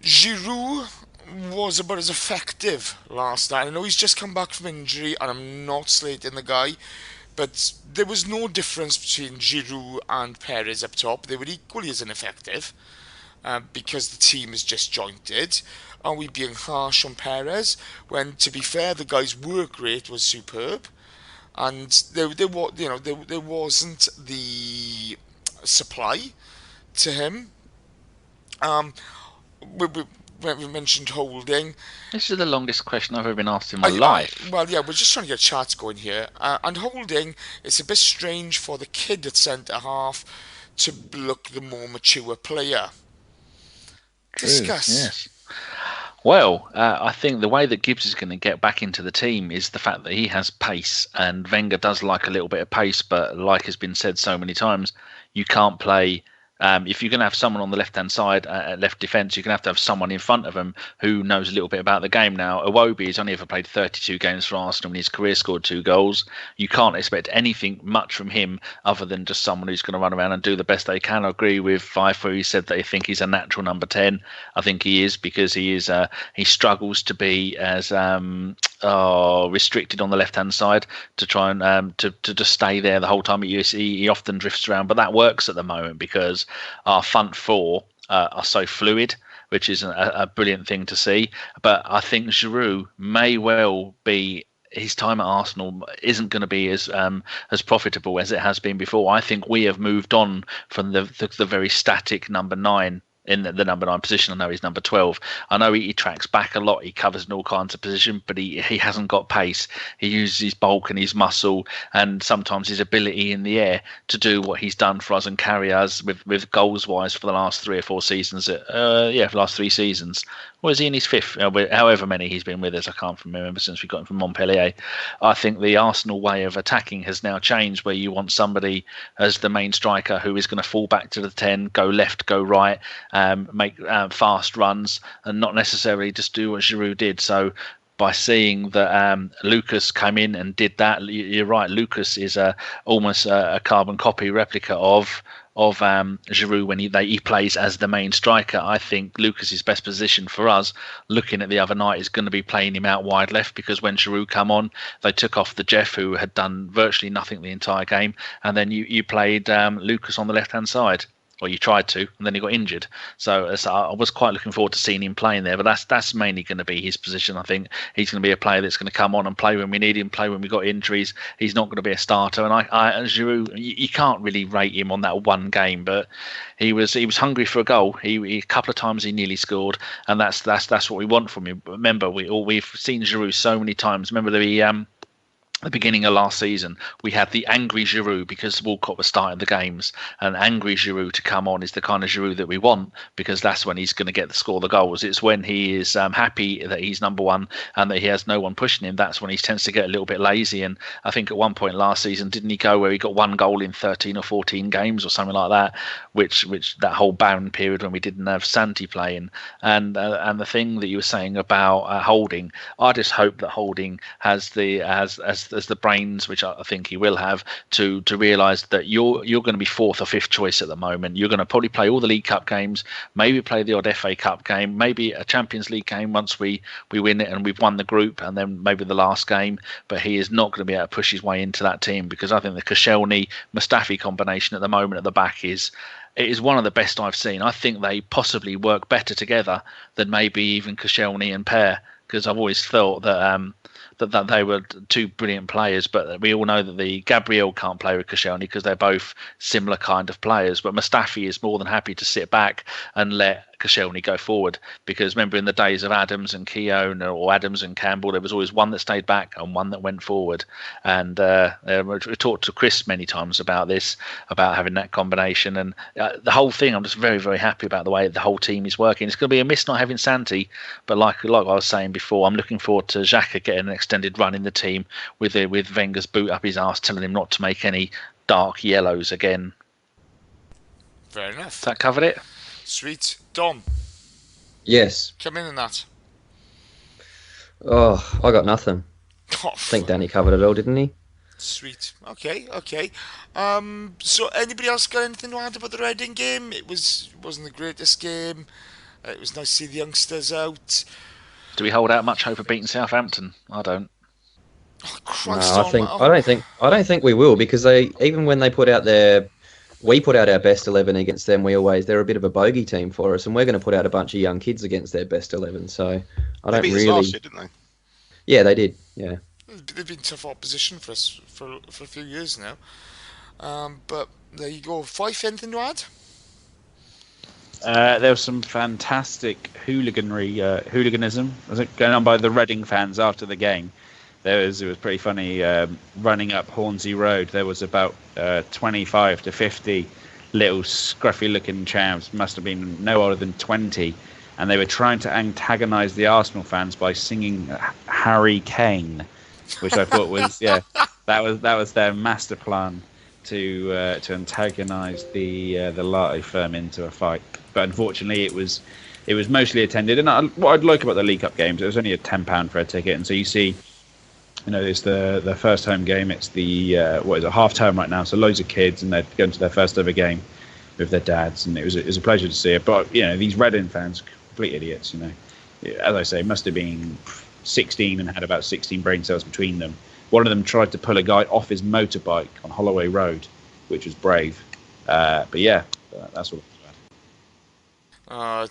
Giroud was about as effective last night. I know he's just come back from injury, and I'm not slating the guy, but there was no difference between Giroud and Perez up top. They were equally as ineffective because the team is disjointed. Are we being harsh on Perez when, to be fair, the guy's work rate was superb, and there wasn't the supply to him. We mentioned Holding. This is the longest question I've ever been asked in my life. Well, yeah, we're just trying to get chats going here. And Holding, it's a bit strange for the kid at centre half to look the more mature player. Discuss. Yes. Well, I think the way that Gibbs is going to get back into the team is the fact that he has pace, and Wenger does like a little bit of pace, but like has been said so many times, you can't play. If you're going to have someone on the left-hand side, left defence, you're going to have someone in front of them who knows a little bit about the game. Now, Iwobi has only ever played 32 games for Arsenal and his career scored 2 goals. You can't expect anything much from him other than just someone who's going to run around and do the best they can. I agree with Fife, where he said that I think he's a natural number 10. I think he is, because he struggles to be as restricted on the left-hand side to try and to just stay there the whole time. He often drifts around, but that works at the moment because our front four are so fluid, which is a brilliant thing to see. But I think Giroud may well be, his time at Arsenal isn't going to be as profitable as it has been before. I think we have moved on from the very static number 9 in the number 9 position. I know he's number 12. I know he tracks back a lot. He covers in all kinds of position, but he hasn't got pace. He uses his bulk and his muscle and sometimes his ability in the air to do what he's done for us and carry us with goals wise for the last 3 or 4 seasons. For the last 3 seasons. Or is he in his 5th? However many he's been with us, I can't remember since we got him from Montpellier. I think the Arsenal way of attacking has now changed, where you want somebody as the main striker who is going to fall back to the 10, go left, go right, make fast runs, and not necessarily just do what Giroud did. So by seeing that Lucas came in and did that, you're right. Lucas is almost a carbon copy replica of Giroud when he plays as the main striker. I think Lucas's best position for us, looking at the other night, is going to be playing him out wide left, because when Giroud come on, they took off the Jeff, who had done virtually nothing the entire game, and then you played Lucas on the left hand side. Or you tried to, and then he got injured. So I was quite looking forward to seeing him playing there. But that's mainly going to be his position. I think he's going to be a player that's going to come on and play when we need him, play when we got injuries. He's not going to be a starter. And Giroud, you can't really rate him on that one game, but he was hungry for a goal. He a couple of times he nearly scored, and that's what we want from him. Remember, we've seen Giroud so many times. Remember the beginning of last season, we had the angry Giroud because Walcott was starting the games, and angry Giroud to come on is the kind of Giroud that we want, because that's when he's going to get the score the goals. It's when he is happy that he's number 1 and that he has no one pushing him. That's when he tends to get a little bit lazy. And I think at one point last season, didn't he go where he got 1 goal in 13 or 14 games or something like that, which that whole barren period when we didn't have Santi playing. And the thing that you were saying about Holding, I just hope that Holding has the brains, which I think he will have, to realise that you're going to be 4th or 5th choice at the moment. You're going to probably play all the League Cup games, maybe play the odd FA Cup game, maybe a Champions League game once we win it and we've won the group, and then maybe the last game. But he is not going to be able to push his way into that team, because I think the Koscielny-Mustafi combination at the moment at the back is one of the best I've seen. I think they possibly work better together than maybe even Koscielny and Per, because I've always thought that they were 2 brilliant players, but we all know that the Gabriel can't play with Koscielny because they're both similar kind of players. But Mustafi is more than happy to sit back and let Koscielny go forward, because remember in the days of Adams and Keown, or Adams and Campbell, there was always one that stayed back and one that went forward. And we talked to Chris many times about this, about having that combination, and the whole thing. I'm just very, very happy about the way the whole team is working. It's going to be a miss not having Santi, but like I was saying before, I'm looking forward to Xhaka getting an extended run in the team with Wenger's boot up his arse, telling him not to make any dark yellows again. Fair enough. That covered it. Sweet. Dom. Yes. Come in on that. Oh, I got nothing. Oh, I think Danny covered it all, didn't he? Sweet. Okay. So anybody else got anything to add about the Reading game? It wasn't the greatest game. It was nice to see the youngsters out. Do we hold out much hope of beating Southampton? I don't. Oh, Christ, no, I don't think we will, because even when we put out our best 11 against them, they're a bit of a bogey team for us, and we're going to put out a bunch of young kids against their best 11. So I don't they beat really. us last year, didn't they? Yeah, they did. Yeah. They've been tough opposition for us for a few years now. But there you go. Fife, anything to add? There was some fantastic hooliganism going on by the Reading fans after the game. It was pretty funny. Running up Hornsey Road, there was about 25 to 50 little scruffy-looking chavs, must have been no older than 20, and they were trying to antagonise the Arsenal fans by singing Harry Kane, which I thought was that was their master plan to antagonise the Latte firm into a fight. But unfortunately, it was mostly attended. And what I'd like about the League Cup games, it was only a £10 for a ticket, and so you see, it's the first home game. It's the half term right now, so loads of kids, and they're going to their first ever game with their dads, and it was a pleasure to see it. But these Reading fans, complete idiots. As I say, must have been 16 and had about 16 brain cells between them. One of them tried to pull a guy off his motorbike on Holloway Road, which was brave. But yeah, that's what.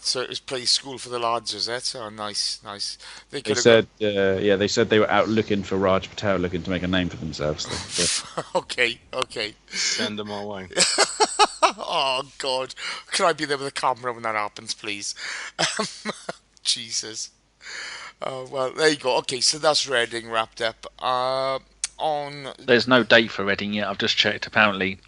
So it was play school for the lads, is it? Oh, nice. They said they were out looking for Raj Patel, looking to make a name for themselves. Okay. Send them our way. Oh, God. Can I be there with a camera when that happens, please? Jesus. Well, there you go. Okay, so that's Reading wrapped up. There's no date for Reading yet. I've just checked. Apparently,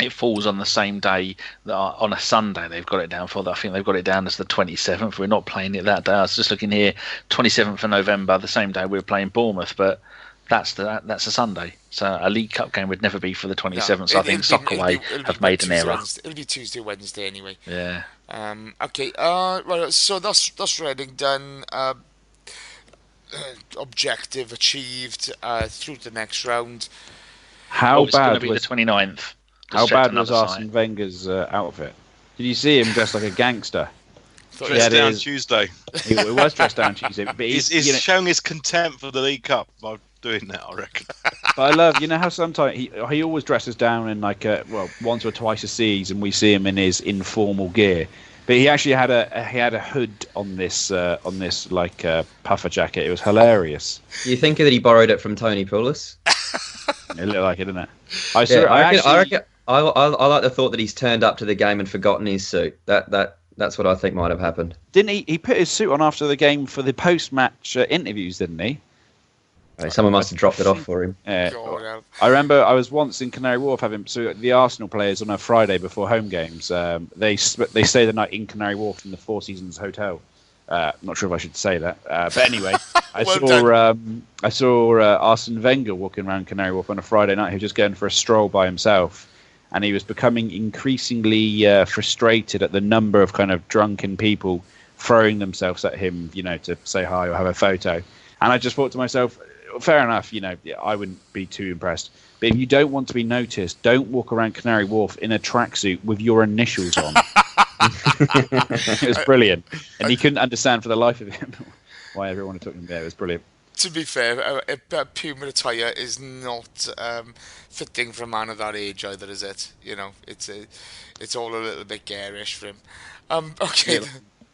it falls on the same day that on a Sunday they've got it down for. I think they've got it down as the 27th. We're not playing it that day. I was just looking here, 27th of November, the same day we're playing Bournemouth, but that's a Sunday. So a League Cup game would never be for the 27th. No, so I think Soccerway have made an error. It'll be Tuesday, Wednesday anyway. Yeah. Okay. Right. So that's Reading done. Objective achieved. Through to the next round. How bad was the 29th? How bad was Arsene Wenger's outfit? Did you see him dressed like a gangster? Dressed down Tuesday. He was dressed down Tuesday. But he's showing his contempt for the League Cup by doing that, I reckon. But I love, how sometimes he always dresses down in once or twice a season we see him in his informal gear. But he actually had a hood on this puffer jacket. It was hilarious. Do you think that he borrowed it from Tony Pulis? It looked like it, didn't it? I like the thought that he's turned up to the game and forgotten his suit. That's what I think might have happened. Didn't he? He put his suit on after the game for the post-match interviews, didn't he? Someone must have dropped it off for him. I remember I was once in Canary Wharf so the Arsenal players on a Friday before home games. They stay the night in Canary Wharf in the Four Seasons Hotel. Not sure if I should say that, but anyway, I saw Arsene Wenger walking around Canary Wharf on a Friday night. He was just going for a stroll by himself, and he was becoming increasingly frustrated at the number of kind of drunken people throwing themselves at him, to say hi or have a photo. And I just thought to myself, fair enough, I wouldn't be too impressed. But if you don't want to be noticed, don't walk around Canary Wharf in a tracksuit with your initials on. It was brilliant, and he couldn't understand for the life of him why everyone took him there. It was brilliant. To be fair, a Puma attire is not fitting for a man of that age either, is it? It's all a little bit garish for him. Okay. Yeah,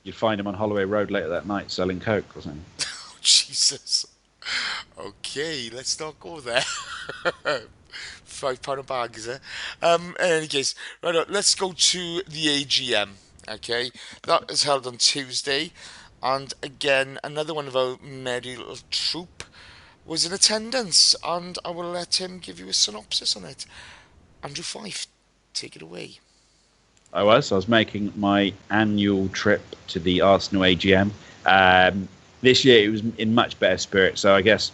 you'd find him on Holloway Road later that night selling coke or something. Oh, Jesus. Okay, let's not go there. £5 a bag, is it? In any case, right, let's go to the AGM. Okay, that is held on Tuesday, and again, another one of our merry little troop was in attendance, and I will let him give you a synopsis on it. Andrew Fife, take it away. I was making my annual trip to the Arsenal AGM. This year it was in much better spirit, so I guess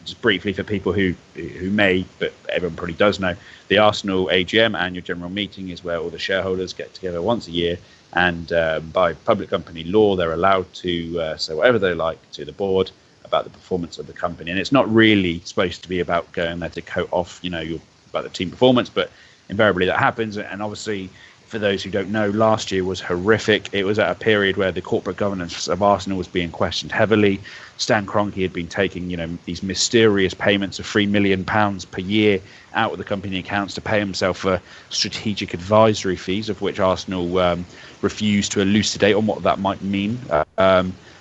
just briefly for people who may, but everyone probably does know, the Arsenal AGM, annual general meeting, is where all the shareholders get together once a year, and by public company law they're allowed to say whatever they like to the board about the performance of the company. And it's not really supposed to be about going there to coat off about the team performance, but invariably that happens. And obviously, for those who don't know, last year was horrific. It was at a period where the corporate governance of Arsenal was being questioned heavily. Stan Kroenke had been taking, these mysterious payments of £3 million per year out of the company accounts to pay himself for strategic advisory fees, of which Arsenal refused to elucidate on what that might mean.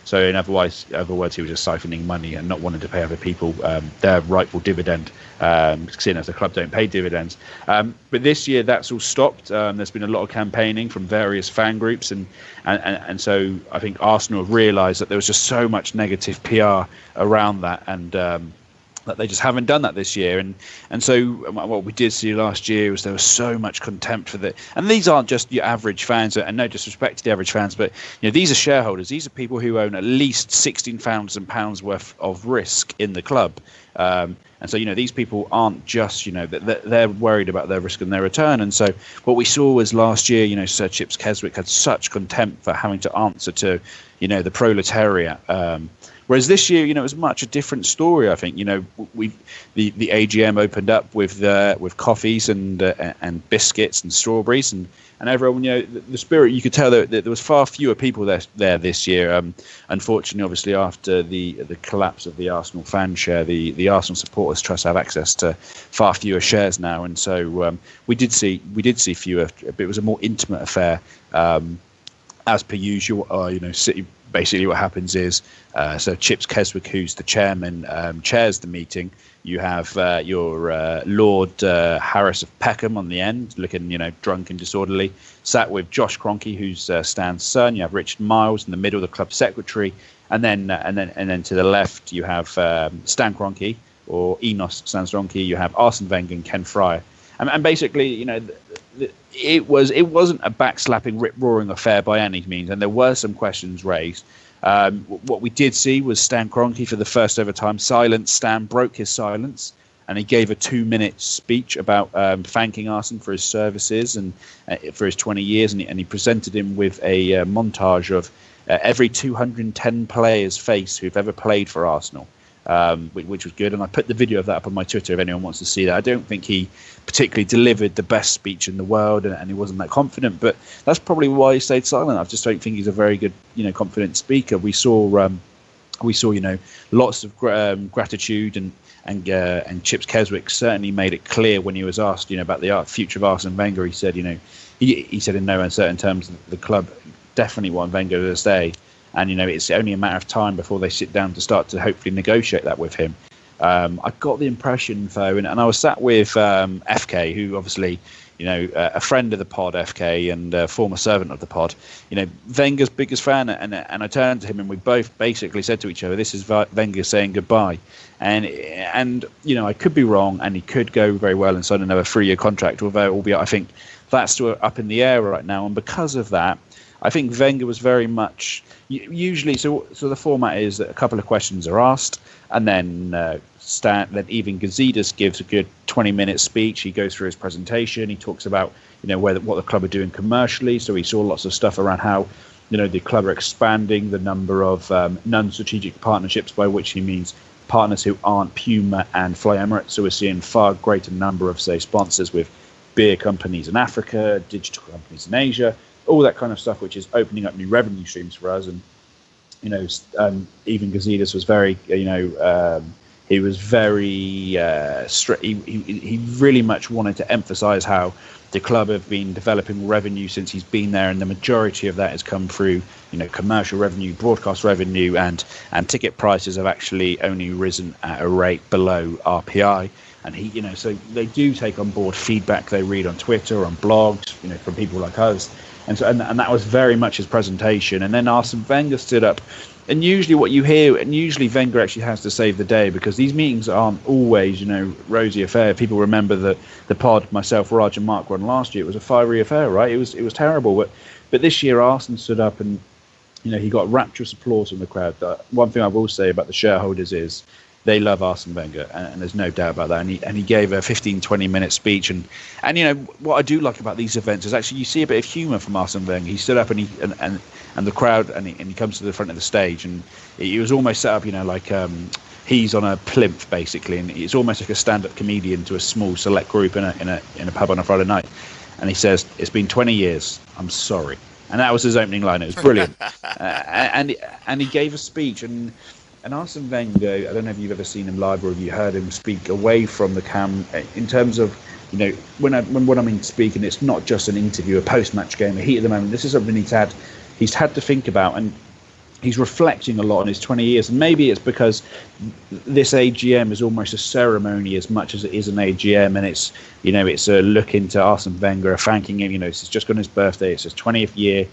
So in other words, he was just siphoning money and not wanting to pay other people their rightful dividend, seeing as the club don't pay dividends. But this year that's all stopped. There's been a lot of campaigning from various fan groups, and so I think Arsenal have realised that there was just so much negative PR around that, and that they just haven't done that this year. And so what we did see last year was there was so much contempt for and these aren't just your average fans, and no disrespect to the average fans, but these are shareholders. These are people who own at least £16,000 worth of risk in the club. And so these people aren't just they're worried about their risk and their return. And so what we saw was last year Sir Chips Keswick had such contempt for having to answer to the proletariat. Whereas this year, it was much a different story. I think, the AGM opened up with coffees and biscuits and strawberries and everyone, the spirit. You could tell that there was far fewer people there this year. Unfortunately, obviously, after the collapse of the Arsenal fan share, the Arsenal Supporters Trust have access to far fewer shares now, and so we did see fewer. But it was a more intimate affair, as per usual. City. Basically, what happens is, so Chips Keswick, who's the chairman, chairs the meeting. You have your Lord Harris of Peckham on the end, looking, drunk and disorderly, sat with Josh Kroenke, who's Stan's son. You have Richard Miles in the middle, the club secretary, and then to the left you have Stan Kroenke, or Enos Stan Kroenke. You have Arsene Wenger and Ken Fryer, and basically, it wasn't a backslapping, rip-roaring affair by any means, and there were some questions raised. What we did see was Stan Kroenke, for the first ever time, silence. Stan broke his silence, and he gave a 2-minute speech about thanking Arsene for his services and for his 20 years, and he presented him with a montage of every 210 players' face who've ever played for Arsenal. Which was good, and I put the video of that up on my Twitter if anyone wants to see that. I don't think he particularly delivered the best speech in the world, and he wasn't that confident, but that's probably why he stayed silent. I just don't think he's a very good, confident speaker. We saw lots of gratitude, and Chips Keswick certainly made it clear when he was asked, about the future of Arsene Wenger. He said, he said in no uncertain terms that the club definitely want Wenger to stay. And, it's only a matter of time before they sit down to start to hopefully negotiate that with him. I got the impression, though, and I was sat with FK, who obviously, a friend of the pod, FK, and a former servant of the pod, Wenger's biggest fan. And I turned to him and we both basically said to each other, this is Wenger saying goodbye. And I could be wrong, and he could go very well and sign another 3-year contract, albeit I think that's still up in the air right now. And because of that, I think Wenger was very much usually so the format is that a couple of questions are asked, and then then Ivan Gazidis gives a good 20-minute speech. He goes through his presentation. He talks about what the club are doing commercially. So he saw lots of stuff around how the club are expanding the number of non-strategic partnerships, by which he means partners who aren't Puma and Fly Emirates. So we're seeing far greater number of, say, sponsors with beer companies in Africa, digital companies in Asia, all that kind of stuff, which is opening up new revenue streams for us. And even Gazidis was very, he was very strict. He really much wanted to emphasise how the club have been developing revenue since he's been there, and the majority of that has come through, commercial revenue, broadcast revenue, and ticket prices have actually only risen at a rate below RPI. And he, so they do take on board feedback they read on Twitter, on blogs, from people like us. And so, and that was very much his presentation. And then Arsene Wenger stood up, and usually what you hear, and usually Wenger actually has to save the day, because these meetings aren't always, rosy affair. People remember the pod myself, Raj, and Mark were on last year. It was a fiery affair, right? It was terrible. But this year Arsene stood up, and he got rapturous applause from the crowd. One thing I will say about the shareholders is they love Arsene Wenger, and there's no doubt about that. And he gave a 15-20 minute speech, and what I do like about these events is actually you see a bit of humour from Arsene Wenger. He stood up and the crowd, and he comes to the front of the stage, and he was almost set up, like he's on a plinth basically, and it's almost like a stand-up comedian to a small select group in a pub on a Friday night. And he says, "It's been 20 years. I'm sorry." And that was his opening line. It was brilliant. And he gave a speech, and Arsene Wenger, I don't know if you've ever seen him live or if you heard him speak away from the cam, in terms of, when I mean speaking, it's not just an interview, a post-match game, a heat of the moment. This is something he's had to think about, and he's reflecting a lot on his 20 years. And maybe it's because this AGM is almost a ceremony as much as it is an AGM, and it's it's a look into Arsene Wenger, thanking him. It's just on his birthday, it's his 20th year.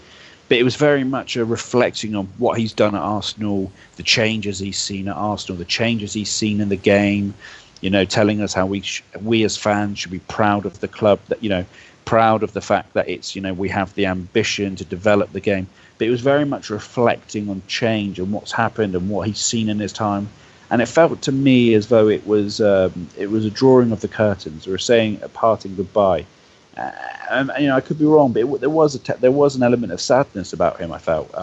But it was very much a reflecting on what he's done at Arsenal, the changes he's seen at Arsenal, the changes he's seen in the game, telling us how we as fans should be proud of the club, that, proud of the fact that it's, we have the ambition to develop the game. But it was very much reflecting on change and what's happened and what he's seen in his time. And it felt to me as though it was a drawing of the curtains, or saying a parting goodbye. I could be wrong, but there was an element of sadness about him, I felt,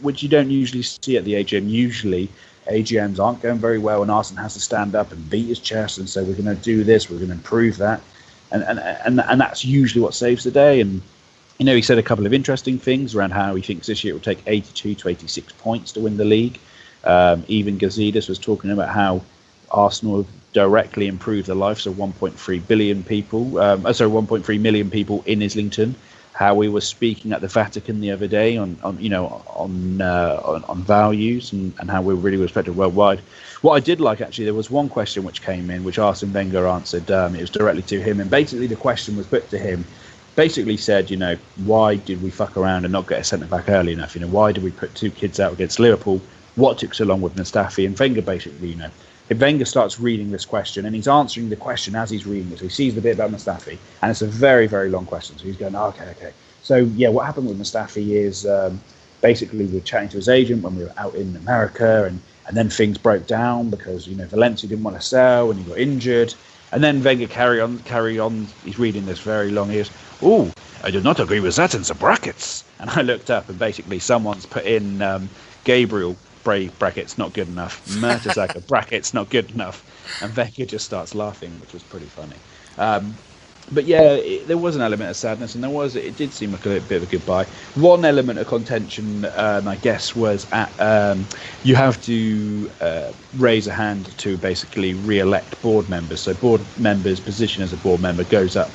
which you don't usually see at the AGM. Usually, AGMs aren't going very well, and Arsene has to stand up and beat his chest and say, "We're going to do this, we're going to improve that," and that's usually what saves the day. And he said a couple of interesting things around how he thinks this year it will take 82 to 86 points to win the league. Even Gazidis was talking about how Arsenal have directly improved the lives of 1.3 billion people, 1.3 million people in Islington. How we were speaking at the Vatican the other day on values and how we're really respected worldwide. What I did like, actually, there was one question which came in, which Arsene Wenger answered. It was directly to him, and basically the question was put to him. Basically said, why did we fuck around and not get a centre back early enough? Why did we put two kids out against Liverpool? What took so long with Mustafi? And Wenger basically, if Wenger starts reading this question, and he's answering the question as he's reading it, so he sees the bit about Mustafi, and it's a very, very long question. So he's going, okay. So, yeah, what happened with Mustafi is basically we were chatting to his agent when we were out in America, and then things broke down because, Valencia didn't want to sell and he got injured. And then Wenger carry on. He's reading this very long. He goes, "Oh, I do not agree with that in the brackets." And I looked up, and basically someone's put in Gabriel brackets not good enough, Mertesacker brackets not good enough, and Wenger just starts laughing, which was pretty funny. But yeah, there was an element of sadness, and it did seem like a bit of a goodbye. One element of contention, I guess, was at you have to raise a hand to basically re-elect board members. So board members' position as a board member goes up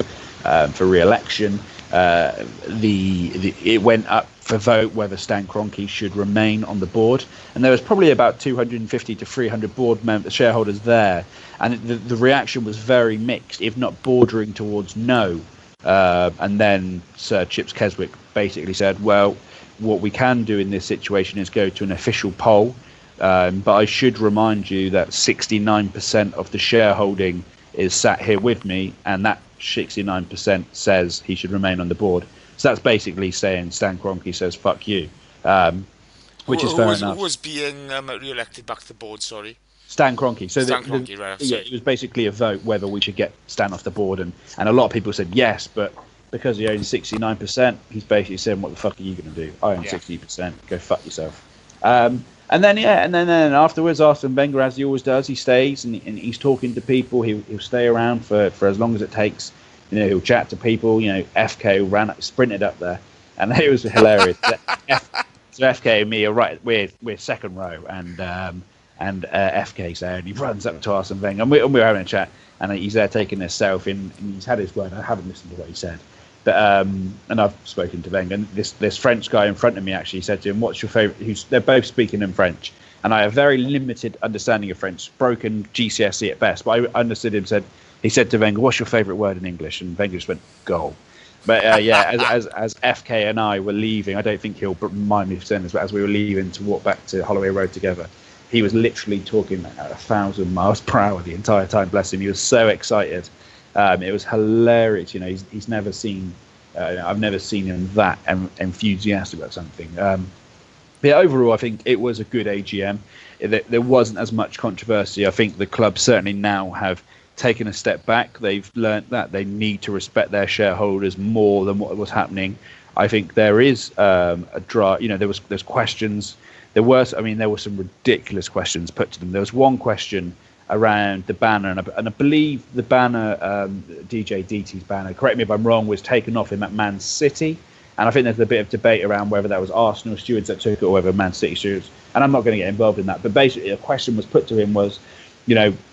for re-election. It went up for vote whether Stan Kroenke should remain on the board, and there was probably about 250 to 300 board shareholders there, and the reaction was very mixed, if not bordering towards no. And then Sir Chips Keswick basically said, well, what we can do in this situation is go to an official poll, but I should remind you that 69% of the shareholding is sat here with me, and that 69% says he should remain on the board. So that's basically saying Stan Kroenke says fuck you, which is fair enough. Who was being re-elected back to the board, sorry? Stan Kroenke. So Stan Kroenke, right. Yeah, it was basically a vote whether we should get Stan off the board, and a lot of people said yes, but because he owns 69%, he's basically saying, what the fuck are you going to do? I own 60%, go fuck yourself. And then afterwards, Arsene Wenger, as he always does, he stays and he's talking to people. He'll stay around for as long as it takes. He'll chat to people. FK sprinted up there, and it was hilarious. So FK and me are right. We're second row, and FK's there, and he runs up to Arsene Wenger, and we're having a chat, and he's there taking a selfie, and he's had his word. I haven't listened to what he said, but and I've spoken to Wenger. And this French guy in front of me actually said to him, "What's your favourite?" They're both speaking in French, and I have very limited understanding of French, broken GCSE at best. But I understood him. He said to Wenger, "What's your favourite word in English?" And Wenger just went, "Goal." But as FK and I were leaving, I don't think he'll mind me for saying this, but as we were leaving to walk back to Holloway Road together, he was literally talking at 1,000 miles per hour the entire time. Bless him, he was so excited. It was hilarious. He's never seen. I've never seen him that enthusiastic about something. But overall, I think it was a good AGM. There wasn't as much controversy. I think the club certainly now have taken a step back. They've learnt that they need to respect their shareholders more than what was happening. I think there is a draw. There's questions. There were some ridiculous questions put to them. There was one question around the banner, and I believe the banner, DJ DT's banner, correct me if I'm wrong, was taken off him at Man City. And I think there's a bit of debate around whether that was Arsenal stewards that took it or whether Man City stewards. And I'm not going to get involved in that. But basically, a question was put to him was,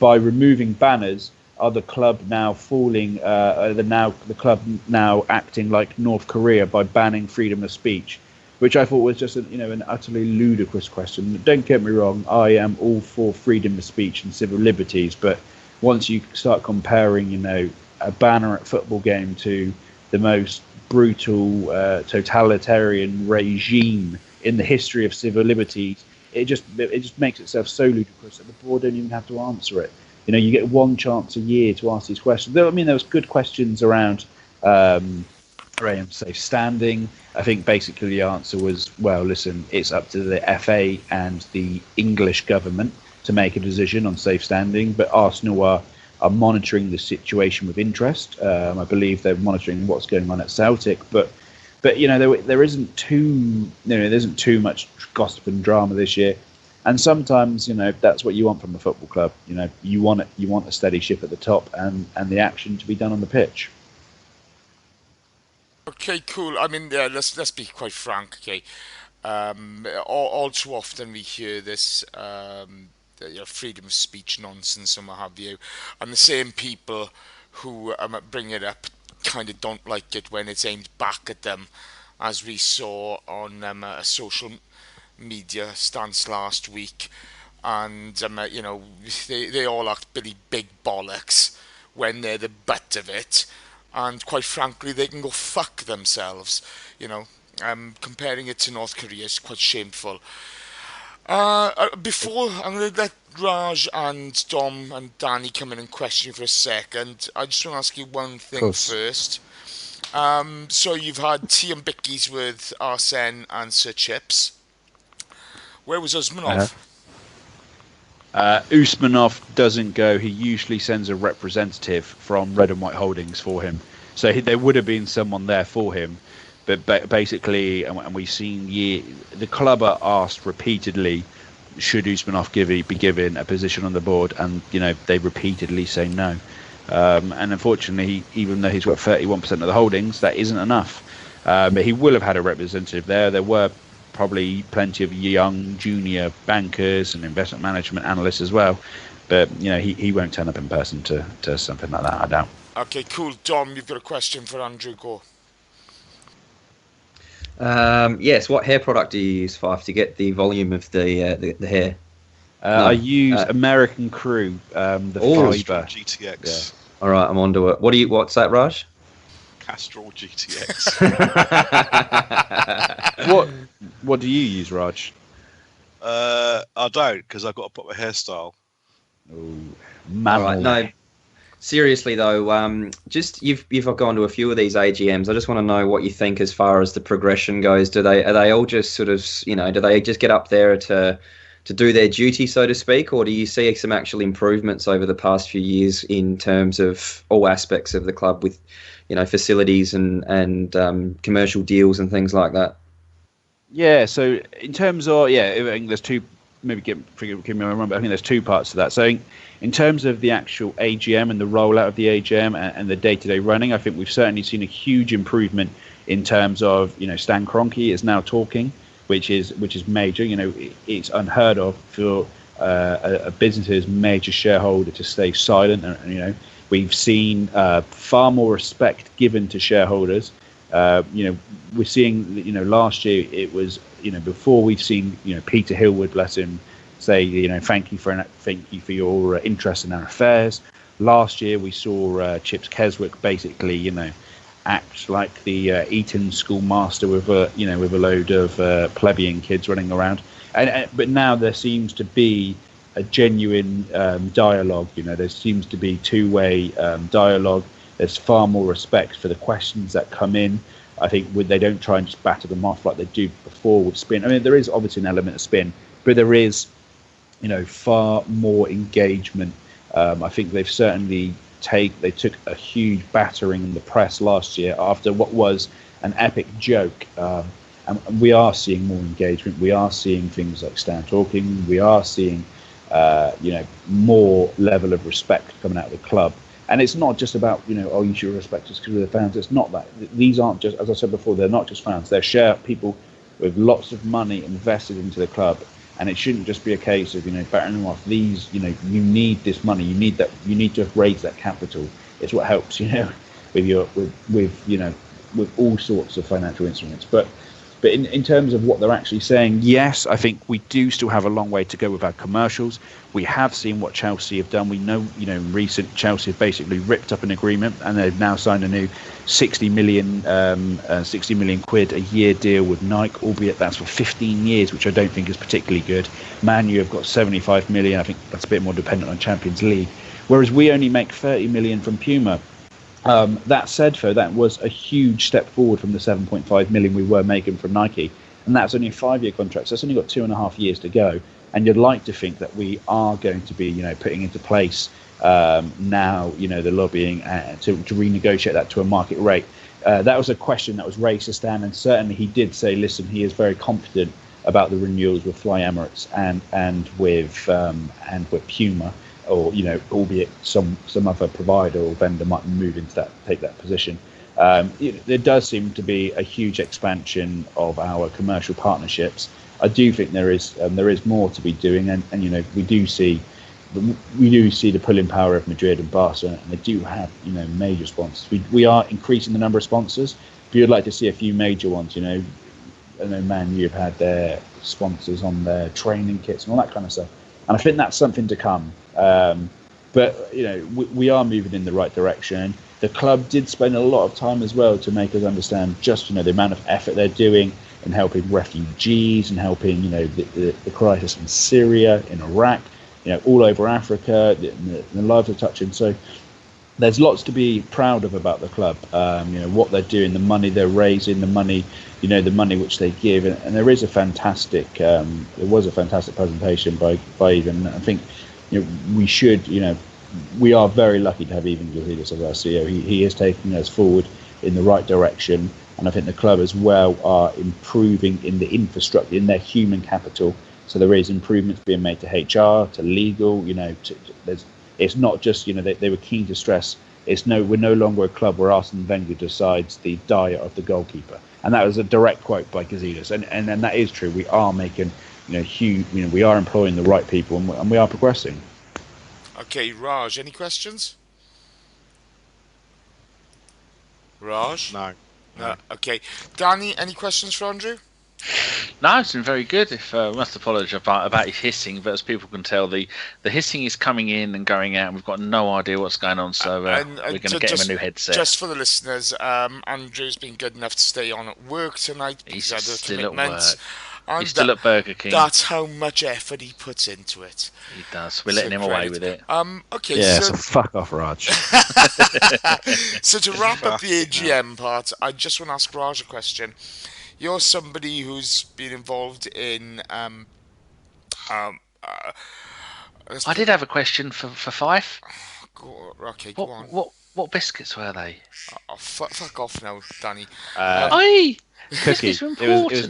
by removing banners, are the club now the club now acting like North Korea by banning freedom of speech? Which I thought was just an utterly ludicrous question. Don't get me wrong, I am all for freedom of speech and civil liberties, but once you start comparing, a banner at a football game to the most brutal totalitarian regime in the history of civil liberties, it just makes itself so ludicrous that the board don't even have to answer it. You get one chance a year to ask these questions. There was good questions around safe standing. I think basically the answer was, well, listen, it's up to the FA and the English government to make a decision on safe standing, but Arsenal are monitoring the situation with interest. I believe they're monitoring what's going on at Celtic, but there isn't too much gossip and drama this year. And sometimes, that's what you want from a football club. You want a steady ship at the top and the action to be done on the pitch. Okay, cool. I mean, yeah, let's be quite frank. Okay, all too often we hear this freedom of speech nonsense and what have you, and the same people who bring it up kind of don't like it when it's aimed back at them, as we saw on a social media stance last week, and they all act Billy Big Bollocks when they're the butt of it, and quite frankly they can go fuck themselves. Comparing it to North Korea is quite shameful. Before I'm going to let Raj and Dom and Danny come in and question you for a second, I just want to ask you one thing first. So you've had tea and bickies with Arsene and Sir Chips. Where was Usmanov? Usmanov doesn't go. He usually sends a representative from Red and White Holdings for him. So there would have been someone there for him. But basically, and we've seen the club are asked repeatedly, should Usmanov be given a position on the board? And, they repeatedly say no. And unfortunately, even though he's got 31% of the holdings, that isn't enough. But he will have had a representative there. There were probably plenty of young junior bankers and investment management analysts as well. But, he won't turn up in person to something like that, I doubt. Okay, cool. Dom, you've got a question for Andrew. Go. Yes, what hair product do you use, Fife, to get the volume of the hair? I use American Crew, the fibre. GTX. Yeah. All right, I'm onto it. What's that, Raj? Castrol GTX. What do you use, Raj? I don't, because I've got a proper hairstyle. Oh, all right, no. Seriously though, just you've gone to a few of these AGMs. I just want to know what you think as far as the progression goes. Are they all just sort of, do they just get up there to do their duty, so to speak, or do you see some actual improvements over the past few years in terms of all aspects of the club with, facilities and commercial deals and things like that? Yeah. So in terms of I think there's two. Maybe give me a remember. I think there's two parts to that. So in terms of the actual AGM and the rollout of the AGM and the day-to-day running, I think we've certainly seen a huge improvement in terms of, Stan Kroenke is now talking, which is major. It's unheard of for a business's major shareholder to stay silent. And we've seen far more respect given to shareholders. We're seeing, last year it was, before we've seen, Peter Hillwood, bless him, say, thank you for your interest in our affairs. Last year we saw Chips Keswick basically, act like the Eton schoolmaster with a load of plebeian kids running around. But now there seems to be a genuine dialogue. There seems to be two-way dialogue. There's far more respect for the questions that come in. I think they don't try and just batter them off like they do before with spin. I mean, there is obviously an element of spin, but there is, far more engagement. I think they've certainly they took a huge battering in the press last year after what was an epic joke. And we are seeing more engagement. We are seeing things like Stan talking. We are seeing, more level of respect coming out of the club. And it's not just about, you should respect us because we're the fans. It's not that. These aren't just, as I said before, they're not just fans. They're people with lots of money invested into the club. And it shouldn't just be a case of, battering them off. These, you need this money. You need that. You need to raise that capital. It's what helps, with all sorts of financial instruments. But But in terms of what they're actually saying, yes, I think we do still have a long way to go with our commercials. We have seen what Chelsea have done. We know, in recent Chelsea have basically ripped up an agreement, and they've now signed a new 60 million quid a year deal with Nike, albeit that's for 15 years, which I don't think is particularly good. Man U have got 75 million. I think that's a bit more dependent on Champions League, whereas we only make 30 million from Puma. That said, though, that was a huge step forward from the 7.5 million we were making from Nike, and that's only a 5-year contract, so it's only got 2.5 years to go. And you'd like to think that we are going to be, putting into place now, the lobbying to renegotiate that to a market rate. That was a question that was raised to Stan, and certainly he did say, listen, he is very confident about the renewals with Fly Emirates and with Puma, or albeit some other provider or vendor might move into take that position. There does seem to be a huge expansion of our commercial partnerships. I do think there is more to be doing, and we do see the pulling power of Madrid and Barcelona, and they do have major sponsors. We are increasing the number of sponsors. If you'd like to see a few major ones, I know Man U have had their sponsors on their training kits and all that kind of stuff, and I think that's something to come. But we are moving in the right direction. The club did spend a lot of time as well to make us understand just the amount of effort they're doing in helping refugees and helping the crisis in Syria, in Iraq, all over Africa, the lives they're touching. So there's lots to be proud of about the club. What they're doing, the money they're raising, the money which they give, and there was a fantastic presentation by Ivan. I think we are very lucky to have Ivan Gilhidis as our CEO. He is taking us forward in the right direction, and I think the club as well are improving in the infrastructure, in their human capital. So there is improvements being made to HR, to legal. It's not just they were keen to stress. We're no longer a club where Arsene Wenger decides the diet of the goalkeeper, and that was a direct quote by Gazidis, and that is true. We are making huge. We are employing the right people, and we are progressing. Okay, Raj, any questions? Raj? No. Okay. Danny, any questions for Andrew? No, it's been very good. I must apologise about his hissing, but as people can tell, the hissing is coming in and going out, and we've got no idea what's going on, so we're going to get him a new headset. Just for the listeners, Andrew's been good enough to stay on at work tonight. He's still at work. And He's still at Burger King. That's how much effort he puts into it. He does. We're letting him away with it. Okay. Yeah, so fuck off, Raj. So to wrap up the AGM part, I just want to ask Raj a question. You're somebody who's been involved in. I did have a question for Fife. Go on. What biscuits were they? Oh, fuck off now, Danny. Cookies. It was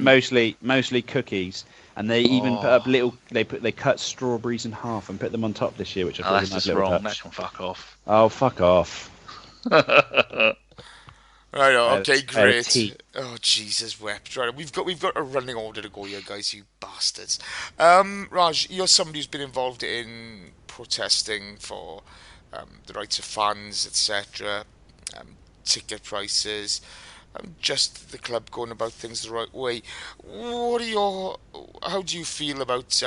mostly cookies, and they even put up little. They cut strawberries in half and put them on top this year, which I thought was a nice little touch. That can fuck off. Oh, fuck off. Right, okay, great. Oh, Jesus wept. Right, we've got a running order to go here, guys, you bastards. Raj, you're somebody who's been involved in protesting for the rights of fans, etc., ticket prices, just the club going about things the right way. How do you feel about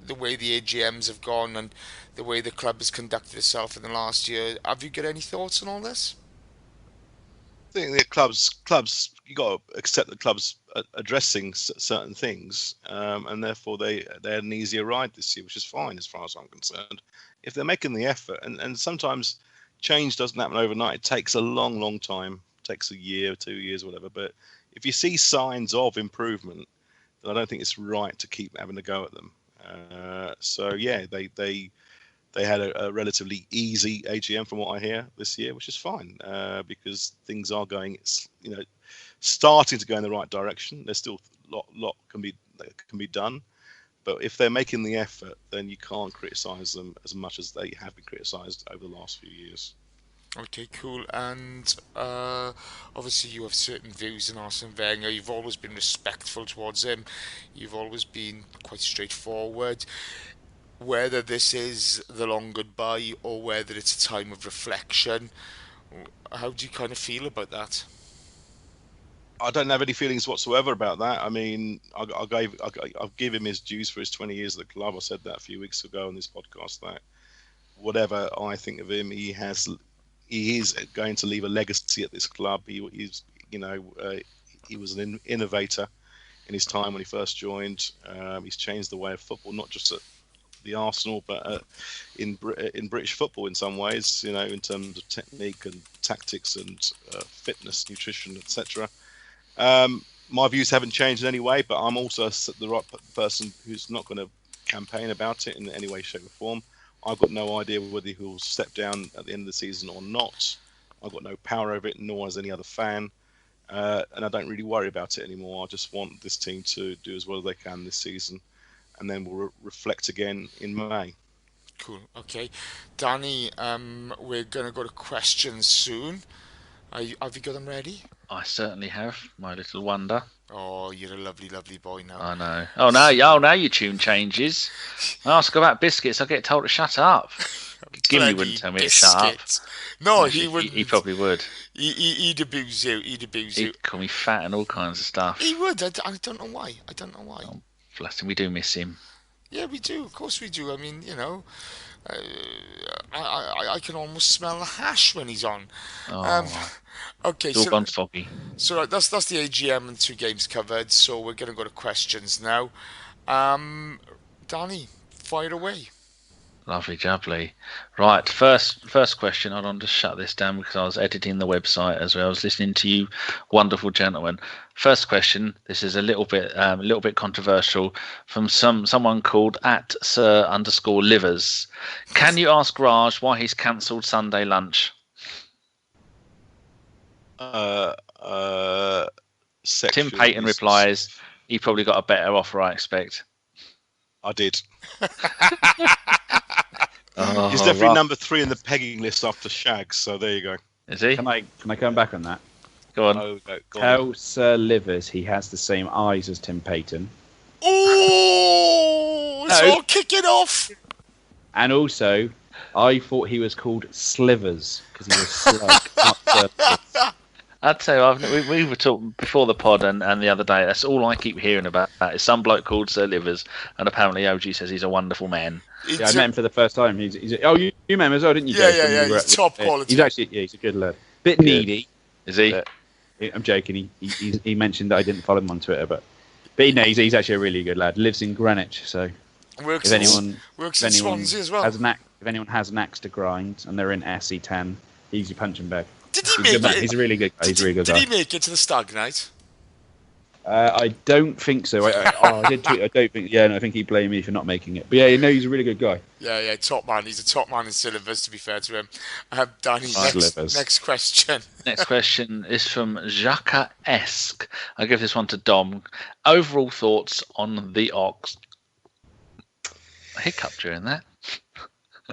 the way the AGMs have gone and the way the club has conducted itself in the last year? Have you got any thoughts on all this? I think the clubs, you got to accept the clubs addressing certain things, and therefore they had an easier ride this year, which is fine as far as I'm concerned. If they're making the effort, and sometimes change doesn't happen overnight, it takes a long time. It takes a year, 2 years, whatever. But if you see signs of improvement, then I don't think it's right to keep having a go at them. So yeah, they had a relatively easy AGM from what I hear this year, which is fine because things are going, starting to go in the right direction. There's still a lot can be done, but if they're making the effort, then you can't criticise them as much as they have been criticised over the last few years. Okay, cool. And obviously you have certain views in Arsene Wenger. You've always been respectful towards him. You've always been quite straightforward. Whether this is the long goodbye or whether it's a time of reflection, how do you kind of feel about that? I don't have any feelings whatsoever about that. I mean, I'll give him his dues for his 20 years at the club. I said that a few weeks ago on this podcast, that whatever I think of him, he is going to leave a legacy at this club. He was an innovator in his time when he first joined. He's changed the way of football, not just at the Arsenal, but in British football in some ways. In terms of technique and tactics and fitness, nutrition, etc. My views haven't changed in any way, but I'm also the right person who's not going to campaign about it in any way, shape, or form. I've got no idea whether he'll step down at the end of the season or not. I've got no power over it, nor has any other fan. And I don't really worry about it anymore. I just want this team to do as well as they can this season. And then we'll reflect again in May. Cool. Okay. Danny, we're going to go to questions soon. Have you got them ready? I certainly have, my little wonder. Oh, you're a lovely, lovely boy now. I know. Now your tune changes. I ask about Biscuits, I get told to shut up. Gimli wouldn't tell me to shut up. No, Actually, he wouldn't. He probably would. He'd abuse you. He'd call me fat and all kinds of stuff. He would. I don't know why. Oh, bless him. We do miss him. Yeah, we do. Of course we do. I mean, I can almost smell the hash when he's on. Okay, it's all gone foggy. So that's the AGM and 2 games covered. So we're going to go to questions now. Danny, fire away. Lovely jubbly. Right, first question. Hold on, just shut this down because I was editing the website as well. I was listening to you, wonderful gentlemen. First question. This is a little bit controversial from someone called @Sir_Livers. Can you ask Raj why he's cancelled Sunday lunch? Tim Payton replies, he probably got a better offer, I expect. I did. Oh, he's definitely number 3 in the pegging list after Shags, so there you go. Is he? Can I come back on that? Go on. Go on. Tell Sir Livers he has the same eyes as Tim Payton. Oh, it's all kicking off. And also, I thought he was called Slivers because he was slug, not Slivers. I'd say we were talking before the pod and the other day. That's all I keep hearing about. Is some bloke called Sir Livers, and apparently OG says he's a wonderful man. Yeah, I met him for the first time. You met him as well, didn't you? Yeah. He's top quality. He's actually he's a good lad. Bit needy, is he? I'm joking. He mentioned that I didn't follow him on Twitter, but he's actually a really good lad. Lives in Greenwich, so works in Swansea as well. If anyone has an axe to grind and they're in SE10, he's your punching bag. Did he make it? He's a really good guy. Did he make it to the Stag Night? I don't think so. I did tweet. I don't think. Yeah, no, I think he blamed me for not making it. But yeah, he's a really good guy. Yeah, top man. He's a top man in Silvers, to be fair to him. Danny, next question. Next question is from Jacques-esque. I'll give this one to Dom. Overall thoughts on the Ox? I hiccuped during that.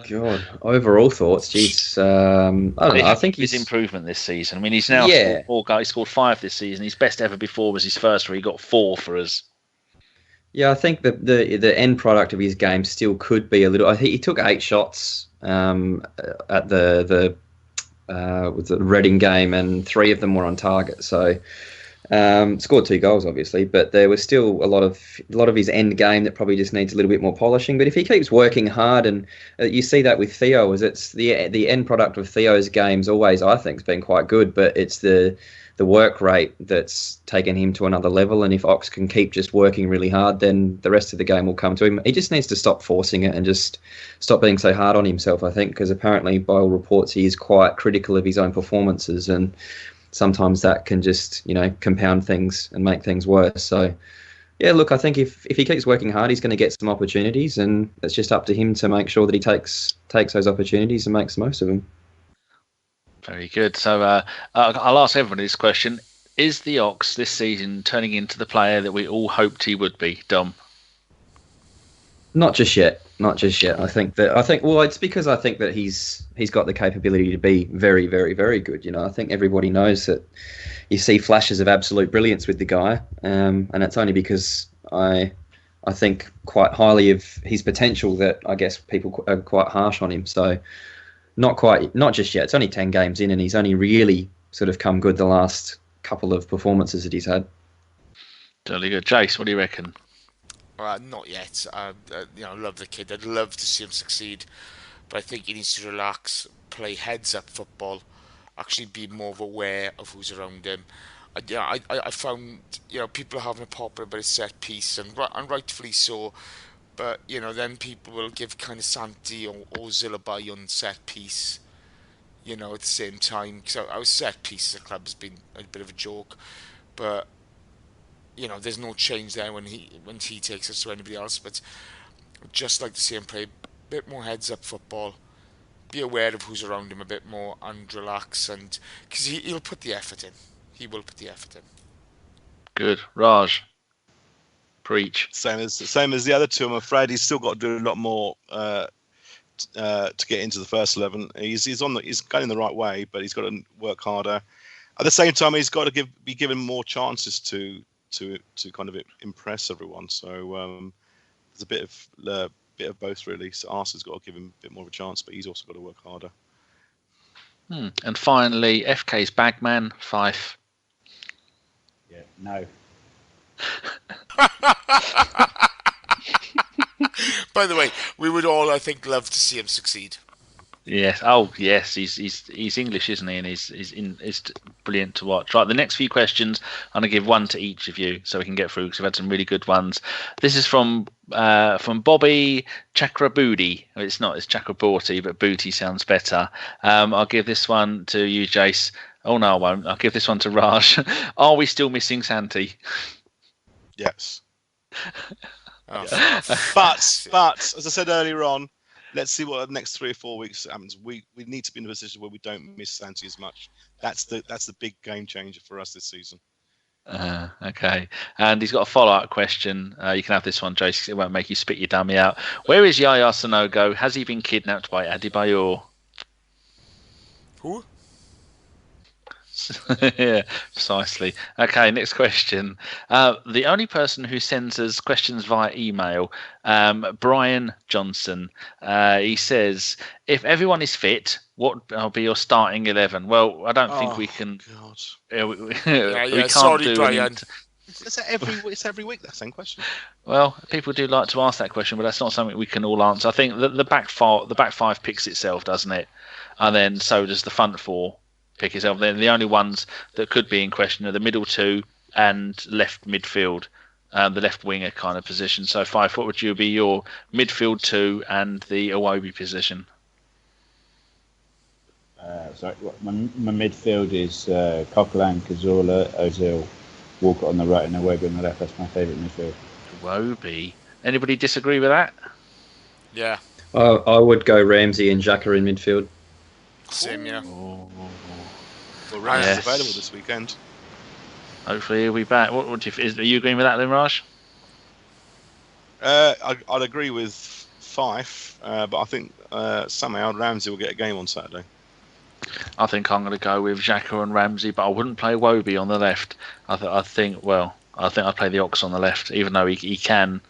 God, overall thoughts, jeez. I don't know. I think his improvement this season. I mean, he's now scored 4 goals. He scored 5 this season. His best ever before was his first, where he got 4 for us. Yeah, I think the end product of his game still could be a little. I think he took 8 shots at the Reading game, and 3 of them were on target. So. Scored 2 goals, obviously, but there was still a lot of his end game that probably just needs a little bit more polishing. But if he keeps working hard, and you see that with Theo, is it's the end product of Theo's games always, I think, has been quite good, but it's the work rate that's taken him to another level. And if Ox can keep just working really hard, then the rest of the game will come to him. He just needs to stop forcing it and just stop being so hard on himself, I think, because apparently, by all reports, he is quite critical of his own performances, and sometimes that can just, compound things and make things worse. So, yeah, look, I think if he keeps working hard, he's going to get some opportunities, and it's just up to him to make sure that he takes those opportunities and makes the most of them. Very good. So I'll ask everybody this question. Is the Ox this season turning into the player that we all hoped he would be, Dom? Not just yet. I think it's because I think that he's got the capability to be very, very, very good. I think everybody knows that you see flashes of absolute brilliance with the guy, and it's only because I think quite highly of his potential that I guess people are quite harsh on him. So not just yet. It's only 10 games in, and he's only really sort of come good the last couple of performances that he's had. Totally good. Jace, what do you reckon? Not yet. I love the kid. I'd love to see him succeed, but I think he needs to relax, play heads-up football, actually be more aware of who's around him. I found people are having a pop about his set piece, and rightfully so. But then people will give kind of Santi or Zillaby on set piece. At the same time, because our set piece as a club has been a bit of a joke, but there's no change there when he takes us to anybody else. But I'd just like to see him play a bit more heads up football, be aware of who's around him a bit more, and relax. And because he'll put the effort in, he will put the effort in. Good. Raj, preach. Same as the other two. I'm afraid he's still got to do a lot more to get into the first 11. He's going in the right way, but he's got to work harder. At the same time, he's got to be given more chances to kind of impress everyone. So there's a bit of both really. So Arsenal's got to give him a bit more of a chance, but he's also got to work harder. And finally, FK's bagman, Fife. Yeah, no. By the way, we would all, I think, love to see him succeed. Yes. Oh, yes. He's English, isn't he? And he's brilliant to watch. Right. The next few questions, I'm gonna give one to each of you so we can get through because we've had some really good ones. This is from Bobby Chakraboody. It's not. It's Chakraborty, but Booty sounds better. I'll give this one to you, Jace. Oh no, I won't. I'll give this one to Raj. Are we still missing Santi? Yes. Oh, But as I said earlier on, let's see what the next 3 or 4 weeks happens. We need to be in a position where we don't miss Santi as much. That's the big game changer for us this season. Okay. And he's got a follow-up question. You can have this one, Jace. It won't make you spit your dummy out. Where is Yaya Sanogo? Has he been kidnapped by Adebayor? who? Yeah, precisely. Okay, next question. The only person who sends us questions via email, Brian Johnson. He says, if everyone is fit, what will be your starting 11? Well, I don't think we can. God. We can't Sorry, do Brian. It's every week that same question. Well, people do like to ask that question, but that's not something we can all answer. I think the back five picks itself, doesn't it? And then so does the front four pick itself. Then the only ones that could be in question are the middle two and left midfield, the left winger kind of position. So, Fife, what would you be your midfield two and the Iwobi position? My midfield is Coquelin, Cazorla, Ozil, Walcott on the right and Iwobi on the left. That's my favourite midfield. Iwobi. Anybody disagree with that? Yeah, I would go Ramsey and Xhaka in midfield. same, yeah. Well, Rams Yes. is available this weekend. Hopefully he'll be back. What would you? Are you agreeing with that then, Raj? I'd agree with Fife, but I think somehow Ramsey will get a game on Saturday. I think I'm going to go with Xhaka and Ramsey, but I wouldn't play Iwobi on the left. I think I'd play the Ox on the left, even though he can.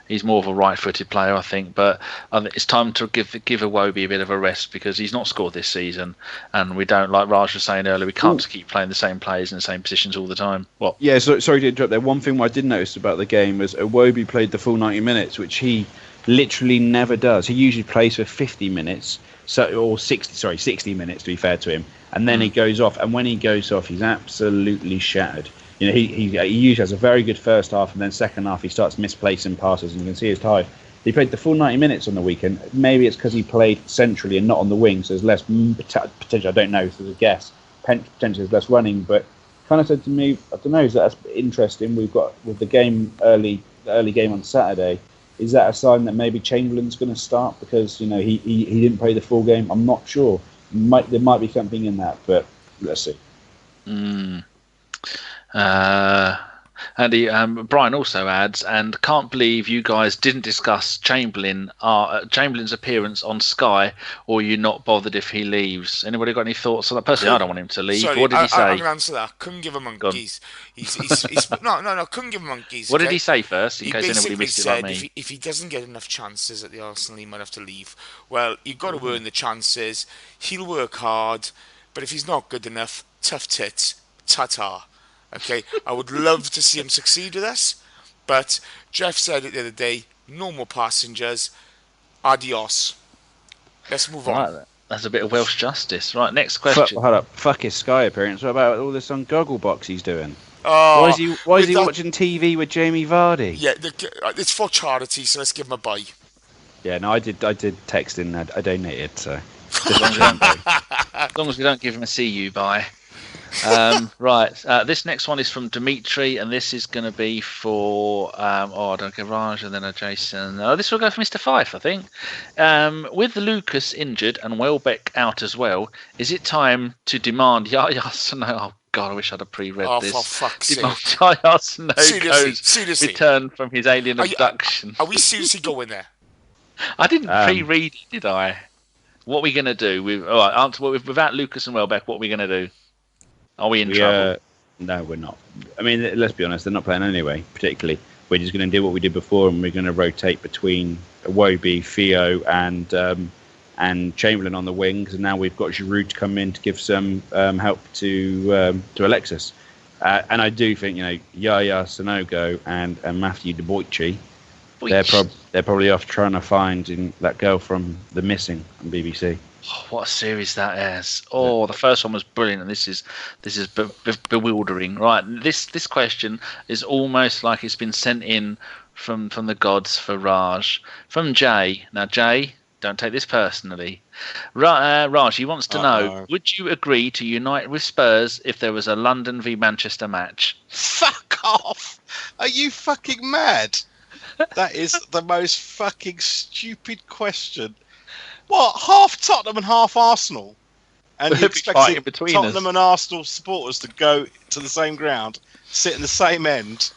He's more of a right-footed player, I think, but it's time to give Iwobi a bit of a rest because he's not scored this season, and we don't, like Raj was saying earlier, we can't just keep playing the same players in the same positions all the time. What? Yeah, sorry to interrupt there. One thing I did notice about the game was Iwobi played the full 90 minutes, which he literally never does. He usually plays for 50 minutes, or 60 minutes to be fair to him, and then he goes off. And when he goes off, he's absolutely shattered. You know, he usually has a very good first half, and then second half he starts misplacing passes, and you can see his tired. He played the full 90 minutes on the weekend. Maybe it's because he played centrally and not on the wing, so there's less potential. I don't know. So there's a guess. Potentially there's less running, but kind of said to me, I don't know. Is that interesting? We've got with the game the early game on Saturday. Is that a sign that maybe Chamberlain's going to start because he didn't play the full game? I'm not sure. There might be something in that, but let's see. And Brian also adds, and can't believe you guys didn't discuss Chamberlain's appearance on Sky, or you're not bothered if he leaves. Anybody got any thoughts on that? Personally, I don't want him to leave. Sorry, What did he say? I'm going to answer that. Couldn't give a monkeys. No, couldn't give a monkeys. What did he say first, in He case anybody basically missed it said like me? if he doesn't get enough chances at the Arsenal, he might have to leave. Well, you've got to earn the chances. He'll work hard, but if he's not good enough, tough tits, ta-ta. Okay, I would love to see him succeed with us, but Jeff said it the other day, no more passengers, adios. Let's move on. Right, that's a bit of Welsh justice. Right, next question. Hold up. Fuck his Sky appearance. What about all this on Gogglebox he's doing? Oh, Why is he watching TV with Jamie Vardy? Yeah, it's for charity, so let's give him a bye. Yeah, no, I did text in. I donated, so. As long as we don't give him a see you bye. Right, this next one is from Dimitri, and this is going to be for I don't get Raj and then a Jason. This will go for Mr. Fife, I think. With Lucas injured and Welbeck out as well, is it time to demand Yaya Sano? Oh God, I wish I'd have pre-read this. For fuck's sake! Yaya Sanogo's seriously, return from his alien abduction. Are we seriously going there? I didn't pre-read it, did I? What are we going to do? Without Lucas and Welbeck, what are we going to do? Are we in trouble? No, we're not. I mean, let's be honest, they're not playing anyway, particularly. We're just going to do what we did before, and we're going to rotate between Iwobi, Theo, and Chamberlain on the wings, and now we've got Giroud to come in to give some help to Alexis. And I do think, Yaya Sanogo and Matthew Debuchy, they're probably off trying to find that girl from The Missing on BBC. Oh, what a series that is! Oh, the first one was brilliant, and this is bewildering. Right, this question is almost like it's been sent in from the gods for Raj from Jay. Now, Jay, don't take this personally. Raj, he wants to know: would you agree to unite with Spurs if there was a London v Manchester match? Fuck off! Are you fucking mad? That is the most fucking stupid question. What, half Tottenham and half Arsenal? And you're expecting Tottenham and Arsenal supporters to go to the same ground, sit in the same end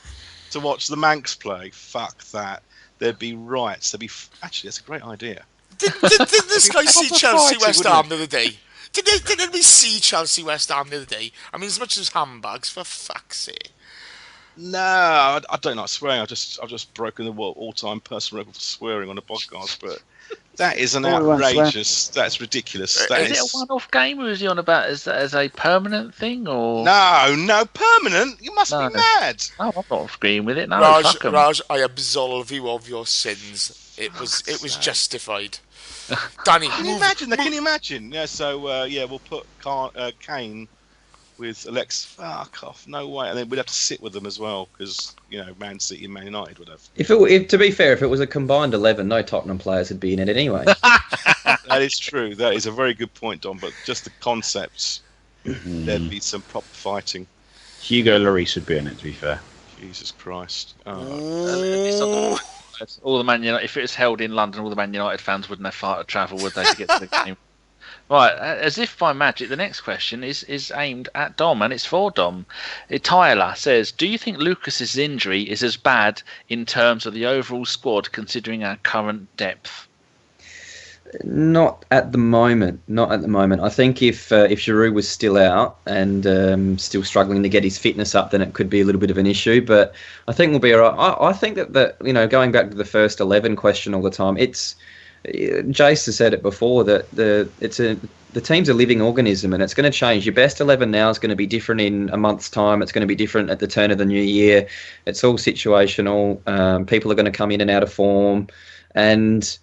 to watch the Manx play? Fuck that. There'd be riots. Actually, that's a great idea. Did this guy see Chelsea West Ham the other day? Didn't we see Chelsea West Ham the other day? I mean, as much as handbags, for fuck's sake. No, I don't like swearing. I've just broken the all-time personal record for swearing on a podcast, but that is an outrageous. That's ridiculous. Is it a one-off game, or is he on about as a permanent thing, or no permanent? You must be mad. No, I'm not agreeing with it. No, Raj, I absolve you of your sins. It was justified. Danny, can you imagine? Can you imagine? Yeah. So we'll put Kane with Alex. Fuck off! No way. And then we'd have to sit with them as well because Man City and Man United would have. To be fair, if it was a combined 11, no Tottenham players would be in it anyway. That is true. That is a very good point, Don. But just the concepts, there'd be some proper fighting. Hugo Lloris would be in it. To be fair. Jesus Christ. All the Man United. If it was held in London, all the Man United fans wouldn't have far to travel, would they, to get to the game? Right, as if by magic, the next question is aimed at Dom, and it's for Dom. Tyler says, do you think Lucas's injury is as bad in terms of the overall squad, considering our current depth? Not at the moment. I think if Giroud was still out and still struggling to get his fitness up, then it could be a little bit of an issue. But I think we'll be all right. I think that going back to the first 11 question all the time, Jace has said it before that the team's a living organism and it's going to change. Your best 11 now is going to be different in a month's time. It's going to be different at the turn of the new year. It's all situational. People are going to come in and out of form. And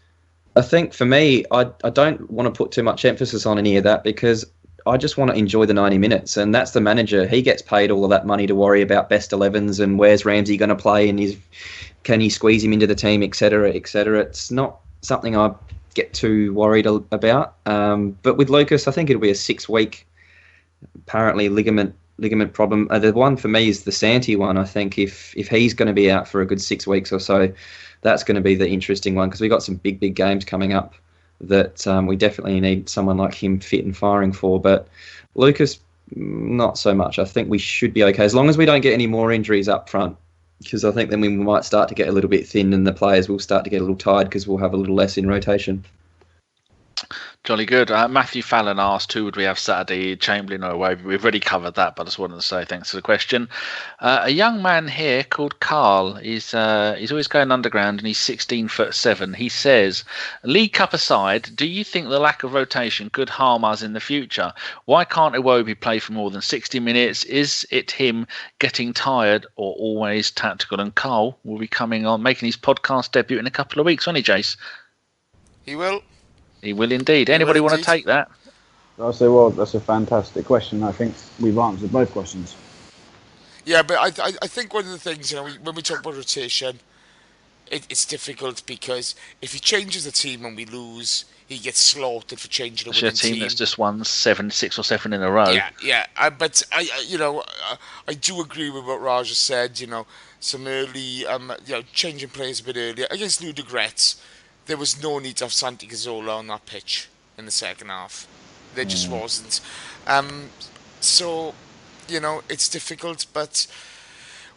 I think for me, I don't want to put too much emphasis on any of that because I just want to enjoy the 90 minutes. And that's the manager. He gets paid all of that money to worry about best 11s and where's Ramsey going to play and can he squeeze him into the team, et cetera, et cetera. It's not something I get too worried about. But with Lucas, I think it'll be a 6-week, apparently, ligament problem. The one for me is the Santi one. I think if he's going to be out for a good 6 weeks or so, that's going to be the interesting one because we've got some big games coming up that we definitely need someone like him fit and firing for. But Lucas, not so much. I think we should be okay as long as we don't get any more injuries up front. Because I think then we might start to get a little bit thin and the players will start to get a little tired because we'll have a little less in rotation. Jolly good. Matthew Fallon asked, who would we have Saturday, Chamberlain or away? We've already covered that, but I just wanted to say thanks for the question. A young man here called Carl. He's always going underground and he's 16'7". He says, League Cup aside, do you think the lack of rotation could harm us in the future? Why can't Iwobi play for more than 60 minutes? Is it him getting tired or always tactical? And Carl will be coming on, making his podcast debut in a couple of weeks, won't he, Jace? He will. He will indeed. Anybody want to take that? I'll say, well, that's a fantastic question. I think we've answered both questions. Yeah, but I think one of the things, when we talk about rotation, it's difficult because if he changes the team and we lose, he gets slaughtered for changing a winning team. That's just won 6 or 7 in a row. Yeah. But I do agree with what Raj has said. Some early, changing players a bit earlier against Ludogorets. There was no need to have Santi Cazorla on that pitch in the second half. There just wasn't. So, it's difficult, but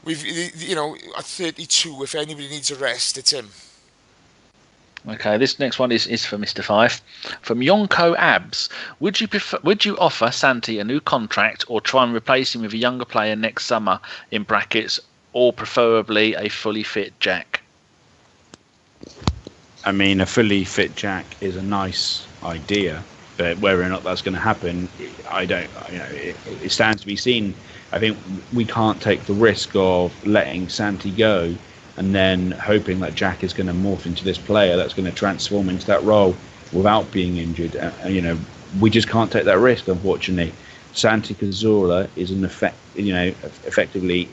we've, at 32, if anybody needs a rest, it's him. Okay, this next one is for Mr. Fife. From Yonko Abs, would you offer Santi a new contract or try and replace him with a younger player next summer, in brackets, or preferably a fully fit Jack? I mean, a fully fit Jack is a nice idea, but whether or not that's going to happen, I don't. It stands to be seen. I think we can't take the risk of letting Santi go and then hoping that Jack is going to morph into this player that's going to transform into that role without being injured. We just can't take that risk, unfortunately. Santi Cazorla is effectively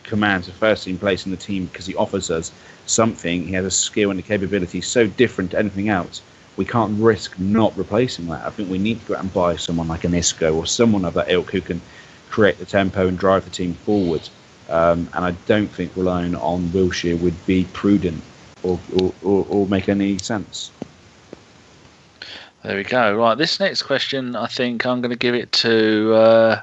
commands a first team place in the team because he offers us something. He has a skill and a capability so different to anything else. We can't risk not replacing that. I think we need to go out and buy someone like an Isco or someone of that ilk who can create the tempo and drive the team forward. And I don't think relying on Wilshere would be prudent or make any sense. There we go. Right, this next question, I think I'm going to give it to.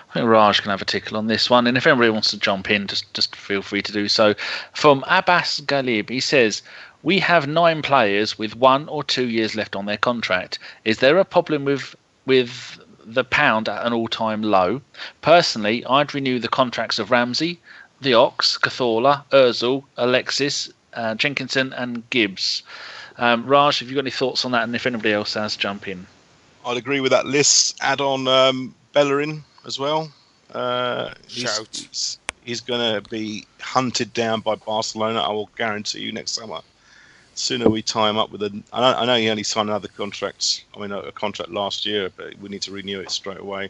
I think Raj can have a tickle on this one, and if anybody wants to jump in, just feel free to do so. From Abbas Galib, he says, we have 9 players with 1 or 2 years left on their contract. Is there a problem with the pound at an all-time low? Personally, I'd renew the contracts of Ramsey, the Ox, Cazorla, Ozil, Alexis, Jenkinson and Gibbs. Raj, have you got any thoughts on that? And if anybody else has, jump in. I'd agree with that list. Add on Bellerin as well. He's going to be hunted down by Barcelona, I will guarantee you, next summer. Sooner we tie him up with I know he only signed another contract. A contract last year, but we need to renew it straight away.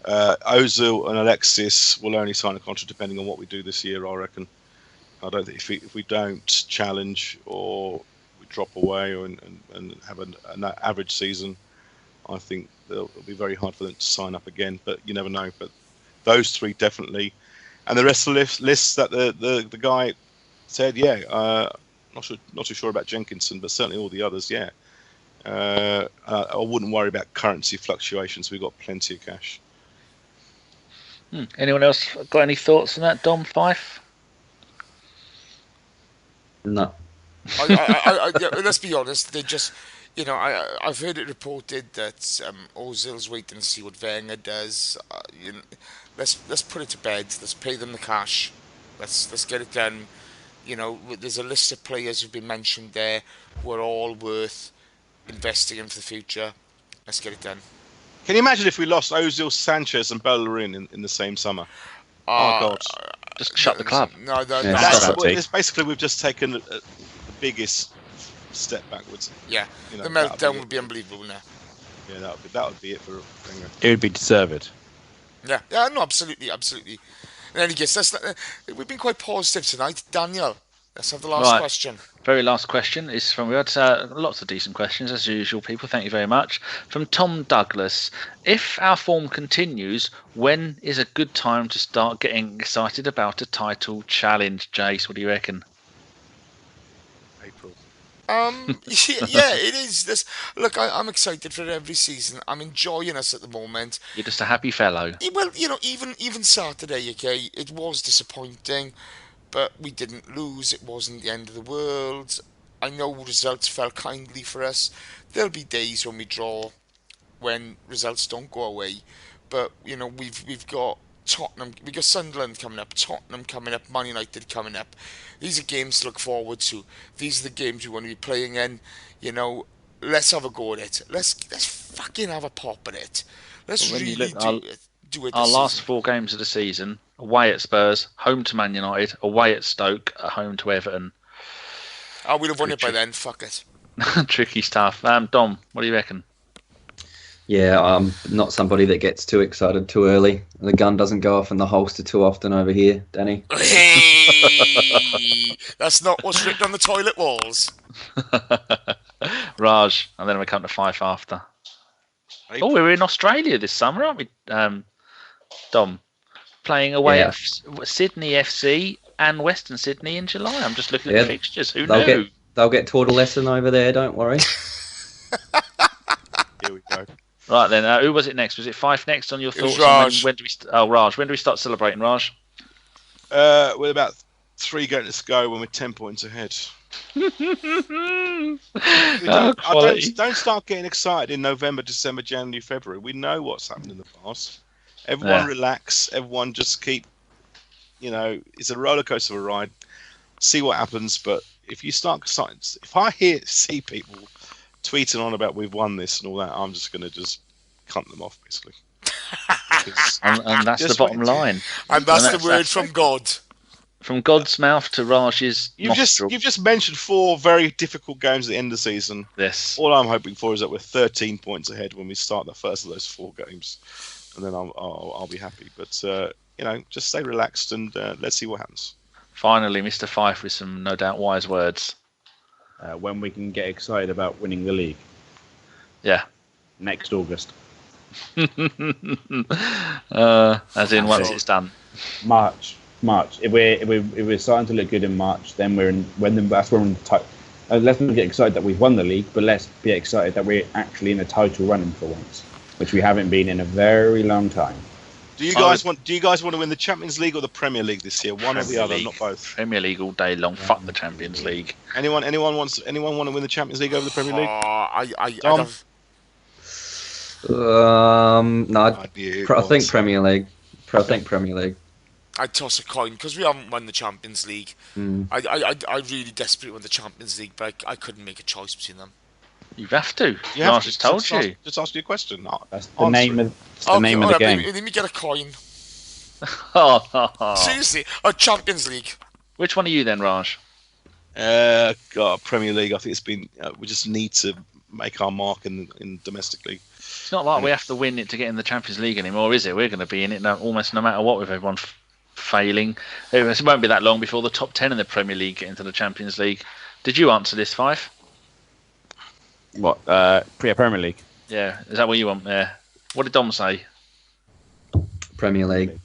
Ozil and Alexis will only sign a contract depending on what we do this year, I reckon. I don't think if we don't challenge or we drop away and have an average season, I think it'll be very hard for them to sign up again. But you never know. But those 3 definitely, and the rest of the lists that the guy said, not too sure about Jenkinson, but certainly all the others, yeah. I wouldn't worry about currency fluctuations. We've got plenty of cash. Anyone else got any thoughts on that, Dom Fife? No. Let's be honest. They just, I've heard it reported that Ozil's waiting to see what Wenger does. Let's put it to bed. Let's pay them the cash. Let's get it done. There's a list of players who've been mentioned there who are all worth investing in for the future. Let's get it done. Can you imagine if we lost Ozil, Sanchez and Bellerin in the same summer? Oh, God. Just shut the club. No, that's basically we've just taken the biggest step backwards. Yeah, the meltdown would be unbelievable now. Yeah, that would be it for Wenger. It would be deserved. Yeah, no, absolutely. In any case, we've been quite positive tonight. Daniel, let's have the last question. Very last question is from, we had lots of decent questions as usual, people. Thank you very much. From Tom Douglas. If our form continues, when is a good time to start getting excited about a title challenge? Jace, what do you reckon? April. Yeah, it is. Look, I'm excited for every season. I'm enjoying us at the moment. You're just a happy fellow. Well, even Saturday, okay, it was disappointing, but we didn't lose. It wasn't the end of the world. I know results fell kindly for us. There'll be days when we draw, when results don't go away. But we've got Tottenham, we got Sunderland coming up, Tottenham coming up, Man United coming up. These are games to look forward to. These are the games we want to be playing in. Let's have a go at it. Let's fucking have a pop at it. Let's When you really look, do it. our This last season. 4 games of the season: away at Spurs, home to Man United, away at Stoke, at home to Everton. Oh, we'd have won it by then. Fuck it. Tricky stuff. Dom, what do you reckon? Yeah, I'm not somebody that gets too excited too early. The gun doesn't go off in the holster too often over here, Danny. Hey, that's not what's written on the toilet walls. Raj, and then we come to Fife after. Hey, Oh, we're in Australia this summer, aren't we, Dom? Playing away Yeah. at Sydney FC and Western Sydney in July. I'm just looking Yeah, at the fixtures. Who They'll knew? get taught a lesson over there. Don't worry. Here we go. Right then, who was it next? Was it Fife next on your It was thoughts? on Raj. When do we? Raj. When do we start celebrating, Raj? With about 3 games to go, when we're 10 points ahead. Don't start getting excited in November, December, January, February. We know what's happened in the past. Everyone relax. Everyone just keep. It's a roller coaster of a ride. See what happens. But if you start excited, if I see people tweeting on about we've won this and all that, I'm just going to just cunt them off, basically. And that's the Just bottom wait. line. And that's And the word from God. From God's mouth to Raj's You've nostril. just mentioned 4 very difficult games at the end of the season. Yes. All I'm hoping for is that we're 13 points ahead when we start the first of those 4 games, and then I'll be happy. But just stay relaxed and let's see what happens. Finally, Mr. Fife with some no doubt wise words. When we can get excited about winning the league Yeah. next August. As in once it's done. March. If we're starting to look good in March, then that's when we're in let's not get excited that we've won the league, but let's be excited that we're actually in a title running for once, which we haven't been in a very long time. Do you guys want to win the Champions League or the Premier League this year? One or the Premier other, League. not both. Premier League all day long. Fuck the Champions League. Anyone want to win the Champions League over the Premier League? I'd have, No, I Idea, think Premier League. I think Premier League. I'd toss a coin because we haven't won the Champions League. I really desperately want the Champions League, but I couldn't make a choice between them. You have to. You have Raj to. has told you. Just ask you a question. That's the name of the alright, game. Let me get a coin. Oh. Seriously, a Champions League. Which one are you then, Raj? God, Premier League. I think it's been. We just need to make our mark in domestic league. It's not like we have to win it to get in the Champions League anymore, is it? We're going to be in it almost no matter what, with everyone failing. It won't be that long before the top 10 in the Premier League get into the Champions League. Did you answer this, Fife? What? Premier League. Yeah. Is that what you want? Yeah. What did Dom say? Premier League.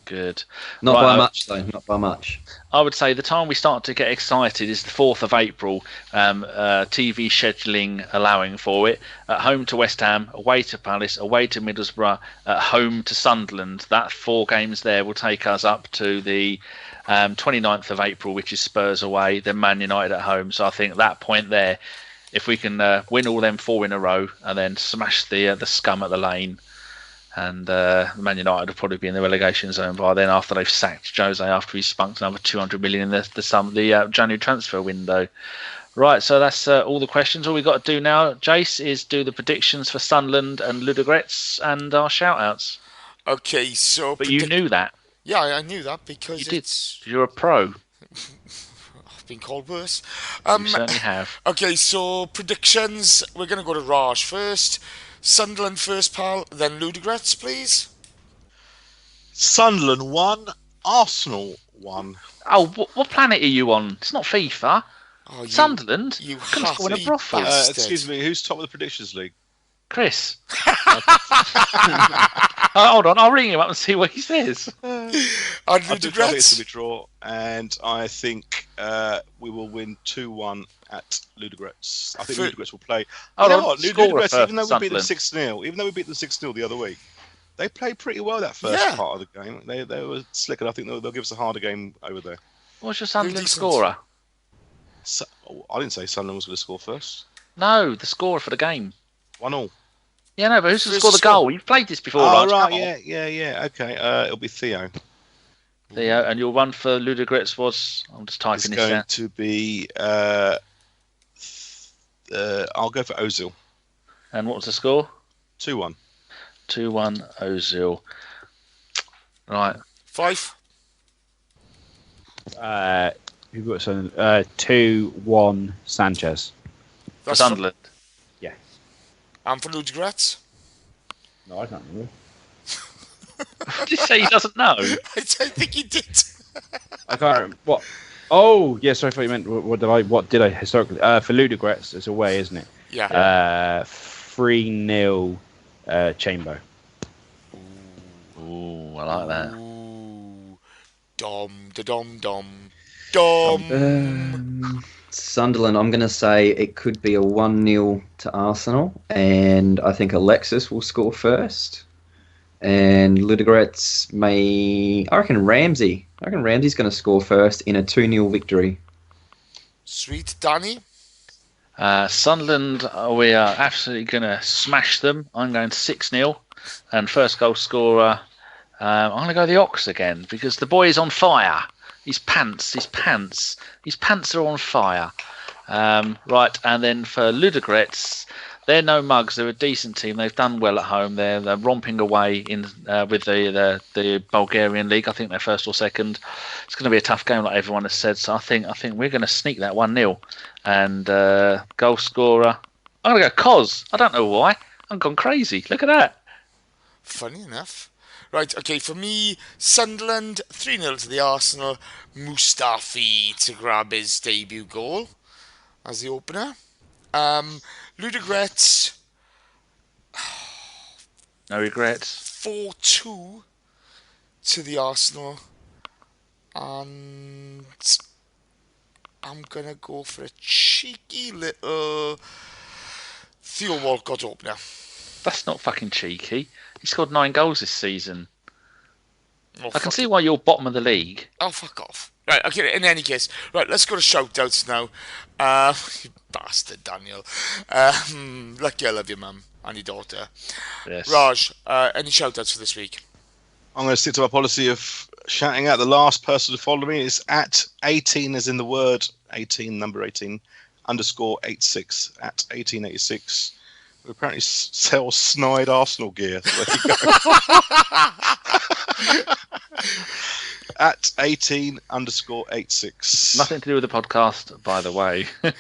Good. Not Right, by much, though. Not by much. I would say the time we start to get excited is the 4th of April, TV scheduling allowing for it. At home to West Ham, away to Palace, away to Middlesbrough, at home to Sunderland. That 4 games there will take us up to the 29th of April, which is Spurs away, then Man United at home. So I think at that point there, if we can win all them 4 in a row and then smash the scum at the lane, and Man United will probably be in the relegation zone by then after they've sacked Jose after he spunked another 200 million in the January transfer window. Right, so that's all the questions. All we've got to do now, Jace, is do the predictions for Sunderland and Ludogorets and our shout-outs. Okay, so... But you knew that. Yeah, I knew that because You did. it's... You're a pro. I've been called worse. You certainly have. Okay, so predictions. We're going to go to Raj first. Sunderland first, pal. Then Ludogorets, please. Sunderland 1, Arsenal 1. Oh, what planet are you on? It's not FIFA. Oh, Sunderland? You Couldn't have score in a brothel. Excuse me, who's top of the predictions league? Chris. Hold on, I'll ring him up and see what he says. And I think it's going to Ludogorets. be draw, and I think we will win 2-1 at Ludogorets. I think Ludogorets will play. Hold You know on, what? scorer Ludogorets, for even though we beat them Sunderland. 6-0, even though we beat them 6-0 the other week, they played pretty well that first Yeah. part of the game. They were slick, and I think they'll give us a harder game over there. What's your Sunderland decent. scorer? So, I didn't say Sunderland was going to score first. No, the score for the game. 1-1. Yeah, no, but who's going to First score the score. goal? You've played this before, Oh, Raj. right, Come on. yeah. Okay, it'll be Theo. Theo, and your one for Ludogorets was... I'm just It's typing this going down. to be... I'll go for Ozil. And what was the score? 2-1. 2-1 Ozil. Right. 5. Who got some? 2-1 Sanchez. For Sunderland. Yeah. And for Ludogorets? No, I can't remember. Did you say he doesn't know? I think he did. I can't remember. What? Oh, yeah. Sorry, I thought you meant what did I historically? For Ludogorets, it's away, isn't it? Yeah. 3-0 Chamber. Ooh, I like that. Ooh. Dom. Sunderland, I'm going to say it could be a 1-0 to Arsenal, and I think Alexis will score first. And Ludogorets I reckon Ramsey. I reckon Ramsey's going to score first in a 2-0 victory. Sweet. Danny? Sunderland, we are absolutely going to smash them. I'm going 6-0. And first goal scorer, I'm going to go the Ox again because the boy is on fire. His pants are on fire. Right, and then for Ludogorets, they're no mugs. They're a decent team. They've done well at home. They're romping away in with the Bulgarian league. I think they're first or second. It's going to be a tough game, like everyone has said. So I think we're going to sneak that 1-0. And goal scorer, I'm going to go Koz. I don't know why. I've gone crazy. Look at that. Funny enough. Right, okay, for me, Sunderland, 3-0 to the Arsenal. Mustafi to grab his debut goal as the opener. Ludogorets, No regrets. 4-2 to the Arsenal. And I'm going to go for a cheeky little Theo Walcott opener. That's not fucking cheeky. He scored 9 goals this season. Oh, I can see why you're bottom of the league. Oh, fuck off. Right, okay, in any case. Right, let's go to shout-outs now. You bastard, Daniel. Lucky I love your mum and your daughter. Yes. Raj, any shout-outs for this week? I'm going to stick to my policy of shouting out the last person to follow me. It's at 18, as in the word 18, number 18, _86, at 1886. We apparently sell snide Arsenal gear. So there you go. At 18 _86. Nothing to do with the podcast, by the way. Do you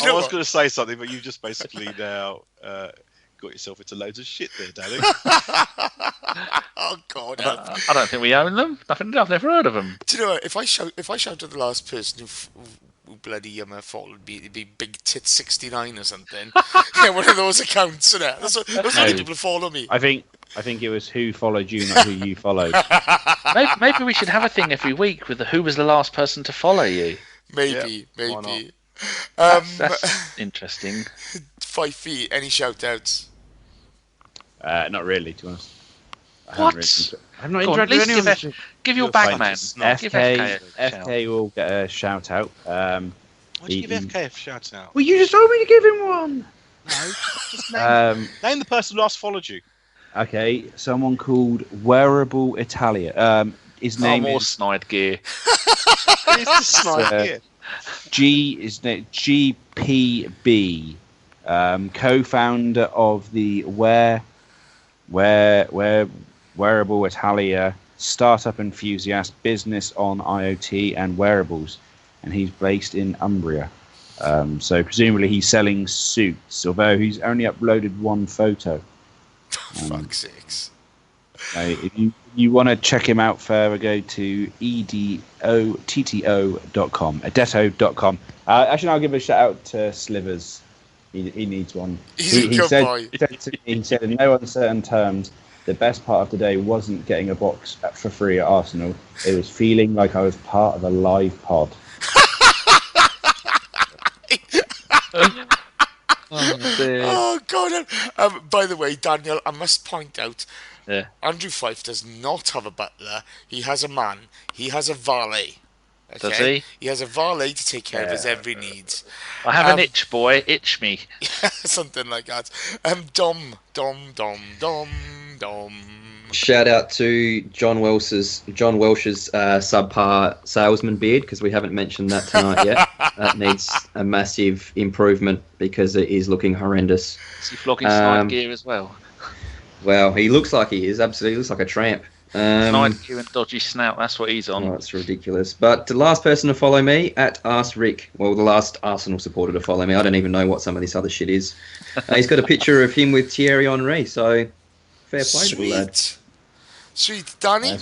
know I was what? going to say something, but you just basically now got yourself into loads of shit there, Danny. Oh, God. I don't think we own them. I've never heard of them. Do you know what? If I shout at the last person who bloody thought it'd be Big Tit 69 or something, yeah, one of those accounts, isn't it? Those are the only people who follow me. I think it was who followed you, not who you followed. Maybe we should have a thing every week with who was the last person to follow you. Maybe. why That's interesting. 5 feet. Any shout-outs? Not really, to be honest. What? I'm not Go on, interacted at least with anyone. give your You're back fine, man. just not. Give FK, a shout. FK will get a shout out. Why'd you he- give FK a shout out? Well, you just told me to give him one. No, just name the person who last followed you. Okay, someone called Wearable Italia. His name more is snide gear. It's the snide gear. GPB, co-founder of the Wearable Italia startup enthusiast business on IoT and wearables, and he's based in Umbria. So presumably he's selling suits, although he's only uploaded one photo. Fuck's sakes. If you want to check him out further, go to edotto.com, edetto.com. Actually, I'll give a shout out to Slivers. He needs one. He's a good boy. He said in no uncertain terms, the best part of today wasn't getting a box for free at Arsenal. It was feeling like I was part of a live pod. Oh, God. By the way, Daniel, I must point out, Yeah. Andrew Fife does not have a butler. He has a man. He has a valet. Okay? Does he? He has a valet to take care of his every needs. I have an itch, boy. Itch me. Something like that. Dom. Shout out to John Welsh's subpar salesman beard, because we haven't mentioned that tonight yet. That needs a massive improvement because it is looking horrendous. Is he flogging snide gear as well? Well, he looks like he is. Absolutely looks like a tramp. Snide gear and dodgy snout. That's what he's on. Oh, it's ridiculous. But the last person to follow me, at Ask Rick. Well, the last Arsenal supporter to follow me. I don't even know what some of this other shit is. He's got a picture of him with Thierry Henry. So fair play to the lad. Sweet. Danny?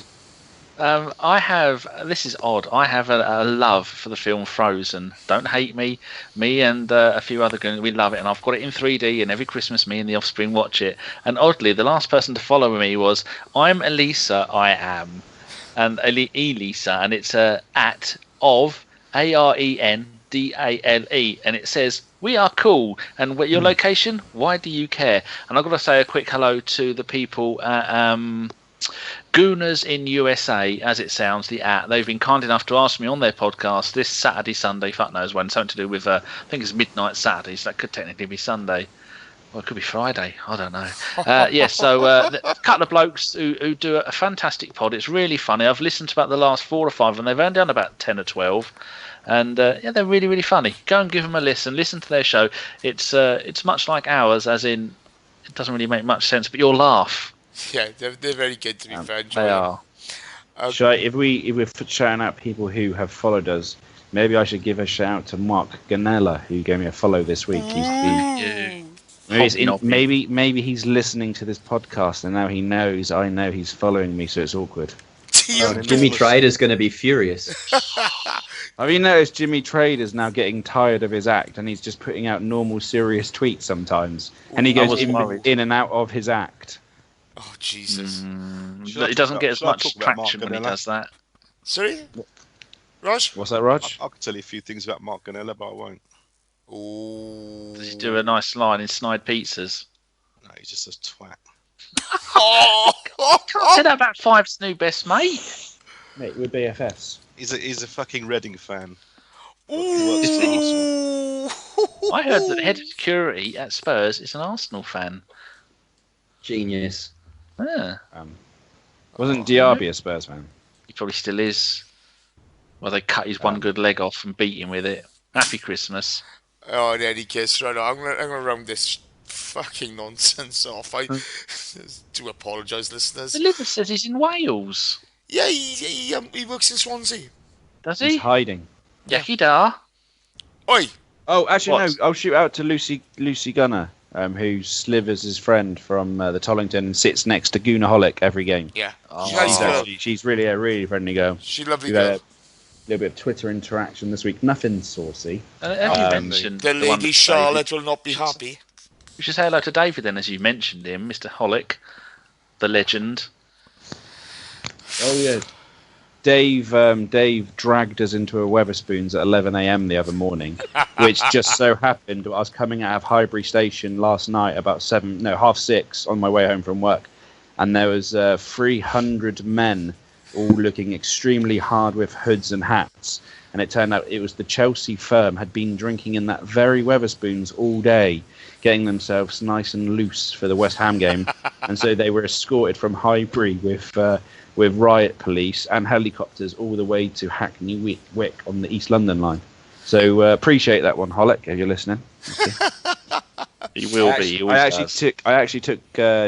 I have, this is odd, I have a love for the film Frozen. Don't hate me. Me and a few other guys, we love it. And I've got it in 3D, and every Christmas me and the offspring watch it. And oddly, the last person to follow me was, I'm Elisa, I am. And Elisa, and it's at of ARENDALE. And it says, we are cool. And your location? Why do you care? And I've got to say a quick hello to the people at Gooners in USA, as it sounds, they've been kind enough to ask me on their podcast this Saturday, Sunday, fuck knows when, something to do with, I think it's midnight Saturday, so that could technically be Sunday. Well, it could be Friday, I don't know. So a couple of blokes who do a fantastic pod. It's really funny. I've listened to about the last 4 or 5, and they've only done about 10 or 12. And they're really, really funny. Go and give them a listen to their show. It's much like ours, as in, it doesn't really make much sense, but you'll laugh. Yeah, they're very good to be fair. They are. If we're shouting out people who have followed us, maybe I should give a shout out to Mark Ganella, who gave me a follow this week. Maybe he's listening to this podcast and now he knows I know he's following me, so it's awkward. Jimmy Trader's going to be furious. Have you noticed Jimmy Trader's now getting tired of his act, and he's just putting out normal, serious tweets sometimes, and he goes in and out of his act. Oh, Jesus. He doesn't get as much traction when he does that. Sorry? Raj? What's that, Raj? I could tell you a few things about Mark Ganella, but I won't. Ooh. Does he do a nice line in Snide Pizzas? No, he's just a twat. I said that about Five's new best mate. Mate, we're BFFs. He's a fucking Reading fan. Ooh. I heard that the head of security at Spurs is an Arsenal fan. Genius. Wasn't Diaby a Spurs fan? He probably still is. Well, they cut his one good leg off and beat him with it. Happy Christmas. Oh, in any case, right, I'm gonna round this fucking nonsense off. I do apologise, listeners. The liver says he's in Wales. Yeah, he works in Swansea. Does he? He's hiding. Yucky da. Oi! Oh, actually, What? no. I'll shoot out to Lucy Gunner, who slivers his friend from the Tollington and sits next to Goonaholic every game. Yeah. Oh. She's really a really friendly girl. She's a lovely We've had girl. a little bit of Twitter interaction this week. Nothing saucy. Have you mentioned The one Lady that's Charlotte will not be happy. We should say hello to David then, as you mentioned him, Mr. Holick, the legend. Oh yeah, Dave dragged us into a Weatherspoons at 11 a.m. the other morning, which just so happened I was coming out of Highbury Station last night about 6:30 on my way home from work, and there was 300 men all looking extremely hard with hoods and hats, and it turned out it was the Chelsea firm had been drinking in that very Weatherspoons all day, getting themselves nice and loose for the West Ham game, and so they were escorted from Highbury with riot police and helicopters all the way to Hackney Wick on the East London line. So appreciate that one, Holick, if you're listening. Okay. He will be. He always does. I actually took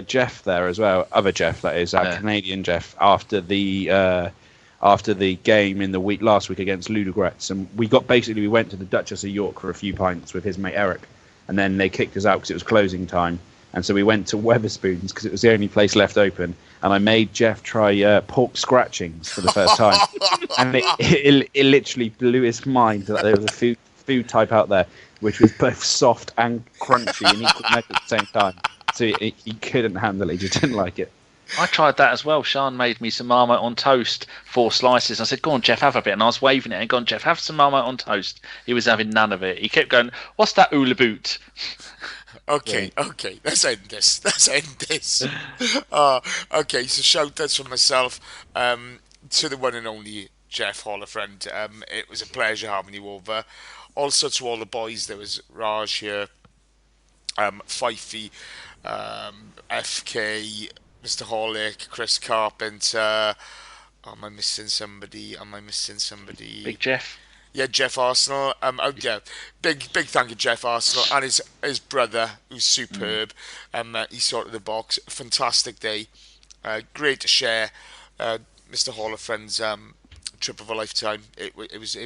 Jeff there as well. Other Jeff, that is, our Canadian Jeff, after the game in the last week against Ludogorets, and we went to the Duchess of York for a few pints with his mate Eric, and then they kicked us out because it was closing time. And so we went to Weatherspoons because it was the only place left open. And I made Jeff try pork scratchings for the first time. And it literally blew his mind that there was a food type out there which was both soft and crunchy in equal measure at the same time. So he couldn't handle it. He just didn't like it. I tried that as well. Sean made me some Marmite on toast, 4 slices. I said, go on, Jeff, have a bit. And I was waving it and going, Jeff, have some Marmite on toast. He was having none of it. He kept going, what's that hula boot? Okay, let's end this. Okay, so shout outs from myself to the one and only Jeff Hollerfriend. It was a pleasure having you over. Also to all the boys, there was Raj here, Fifey, FK, Mr. Hollick, Chris Carpenter. Am I missing somebody? Big Jeff. Yeah, Jeff Arsenal. Yeah, big thank you, Jeff Arsenal, and his brother, who's superb. He sorted the box. Fantastic day. Great to share. Mr. Hollerfriend's trip of a lifetime. It was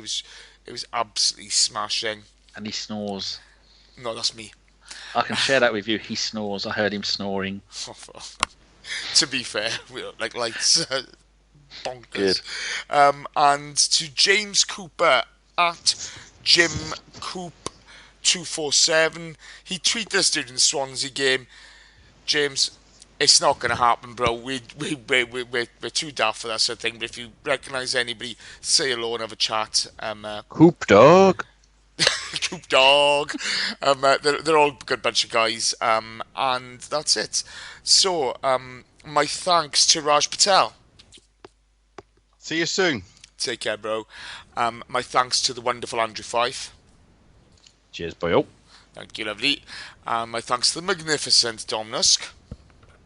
absolutely smashing. And he snores. No, that's me. I can share that with you. He snores. I heard him snoring. To be fair, we look like lights. Bonkers. Good. And to James Cooper at Jim Coop 247, he tweeted us during the Swansea game. James, it's not going to happen, bro. We're too daft for that sort of thing. But if you recognise anybody, say hello and have a chat. Coop dog. Coop dog. They're all a good bunch of guys. And that's it. So, my thanks to Raj Patel. See you soon. Take care, bro. My thanks to the wonderful Andrew Fife. Cheers, boyo. Thank you, lovely. My thanks to the magnificent Dom Nusk.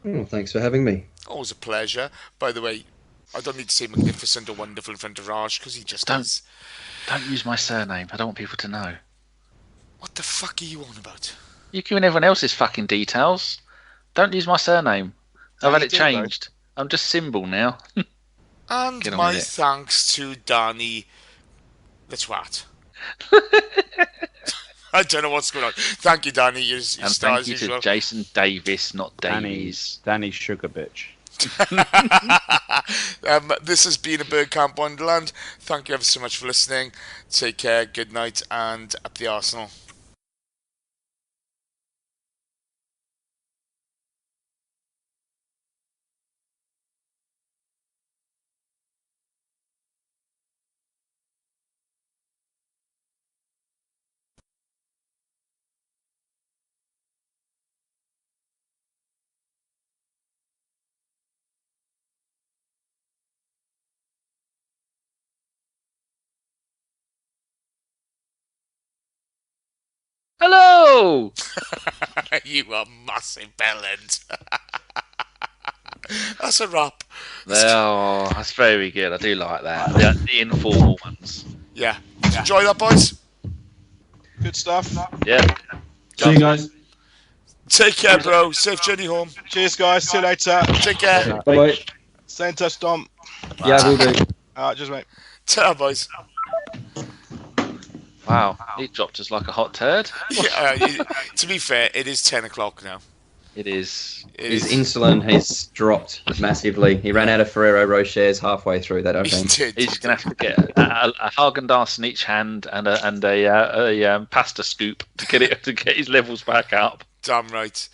Oh, thanks for having me. Always a pleasure. By the way, I don't need to say magnificent or wonderful in front of Raj because he just is. Don't use my surname. I don't want people to know. What the fuck are you on about? You're giving everyone else's fucking details. Don't use my surname. I've had it did, changed. I'm just Symbol now. And Get on my with it. thanks to Danny the twat. I don't know what's going on. Thank you, Danny. You're And star thank as you usual. to Jason Davis, not Davies. Danny Sugar Bitch. This has been a Bergkamp Wonderland. Thank you ever so much for listening. Take care, good night, and up the Arsenal. Hello! You are massive bellend. That's a wrap. Oh, that's very good. I do like that. The informal ones. Yeah. Enjoy that, boys. Good stuff. Yeah. See you guys. Take care, bro. Safe journey home. Cheers, guys. See you later. Take care. Bye-bye. Stay in touch, Dom. Yeah, we'll do. Just mate. Ta, boys. Wow. He dropped us like a hot turd. Yeah, to be fair, it is 10 o'clock now. It is. His insulin has dropped massively. He ran out of Ferrero Rochers halfway through that, I He think. did. He's going to have to get a Haagen-Dazs in each hand and a pasta scoop to get his levels back up. Damn right.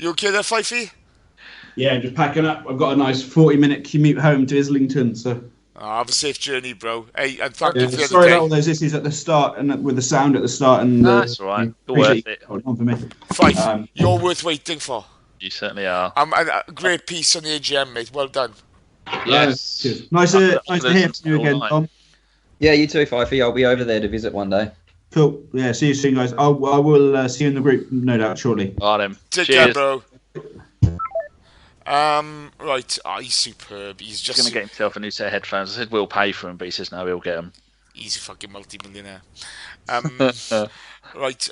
You okay there, Fifey? Yeah, just packing up. I've got a nice 40-minute commute home to Islington, so... Have a safe journey, bro. Hey, and thank Yeah, you for the sorry other about all day. those issues at the start and with the sound at the start. And No, that's all right. You're worth it. Hold on for me. Fife, you're worth waiting for. You certainly are. And a great piece on the AGM, mate. Well done. Yes. Cheers. Nice to hear from you again, All right. Tom. Yeah, you too, Fifey. I'll be over there to visit one day. Cool. Yeah, see you soon, guys. I will see you in the group, no doubt, shortly. All right, then. Take Cheers. care, bro. Right. He's superb. He's He's just... going to get himself a new set of headphones. I said we'll pay for them, but he says no, he'll get them. He's a fucking multi-millionaire. Right.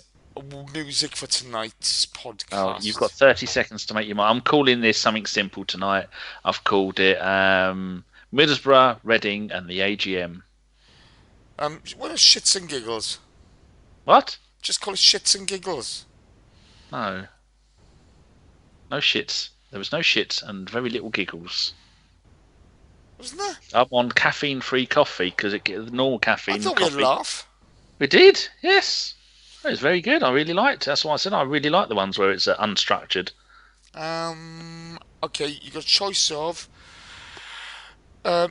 Music for tonight's podcast. Oh, you've got 30 seconds to make your mind. I'm calling this something simple tonight. I've called it Middlesbrough, Reading, and the AGM. What are shits and giggles? What? Just call it shits and giggles. No. No shits. There was no shits and very little giggles. Wasn't there? I'm on caffeine-free coffee because it gets normal caffeine. I thought we had coffee. a laugh. We did, yes. It was very good. I really liked it. That's why I said I really like the ones where it's unstructured. Okay, you got a choice of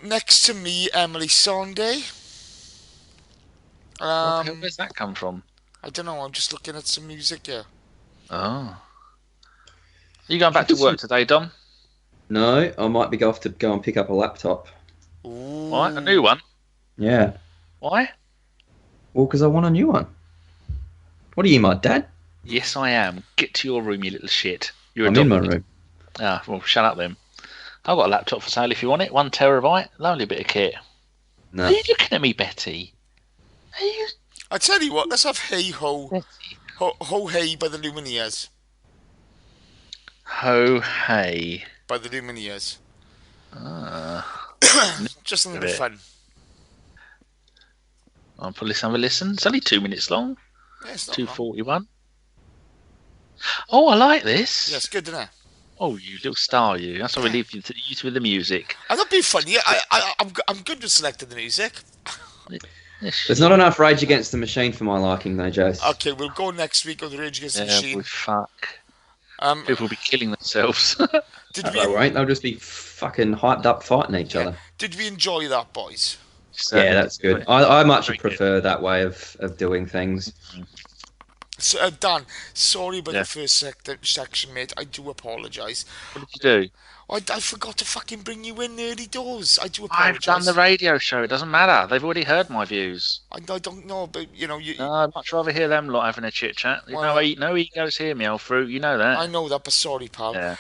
Next to Me, Emily Sunday. Where's that come from? I don't know. I'm just looking at some music here. Oh. Are you going back to work today, Dom? No, I might be off to go and pick up a laptop. Ooh. All right, a new one. Yeah. Why? Well, because I want a new one. What are you, my dad? Yes, I am. Get to your room, you little shit. You're I'm in my adopted. room. Ah, well, shut up then. I've got a laptop for sale if you want it. 1 terabyte. Lovely bit of kit. No. Are you looking at me, Betty? Are you... I tell you what, let's have Hey Ho, Betty? Ho Hey by the Lumineers. Ho, hey. By the Lumineers. Just something a bit bit. fun. I'll probably have a listen. It's only 2 minutes long. Yeah, it's not long. 2:41. Oh, I like this. Yeah, it's good, isn't it? Oh, you little star, you. That's why we leave you to with the music. I'm not being funny. I'm good with selecting the music. There's not enough Rage Against the Machine for my liking, though, Jace. Okay, we'll go next week on the Rage Against the Yeah, Machine. fuck. Um, People will be killing themselves. did No, we? they won't. They'll just be fucking hyped up fighting each other. Did we enjoy that, boys? Yeah, that's good. I much Very prefer that way of doing things. So, Dan, sorry about Yeah. the first section, mate. I do apologise. What did you do? I forgot to fucking bring you in early doors. I do I've apologise. done the radio show. It doesn't matter. They've already heard my views. I don't know, but you know, No, I'd much rather hear them lot having a chit chat. Well, No egos here, meow fruit. You know that. I know that, but sorry, pal. Yeah.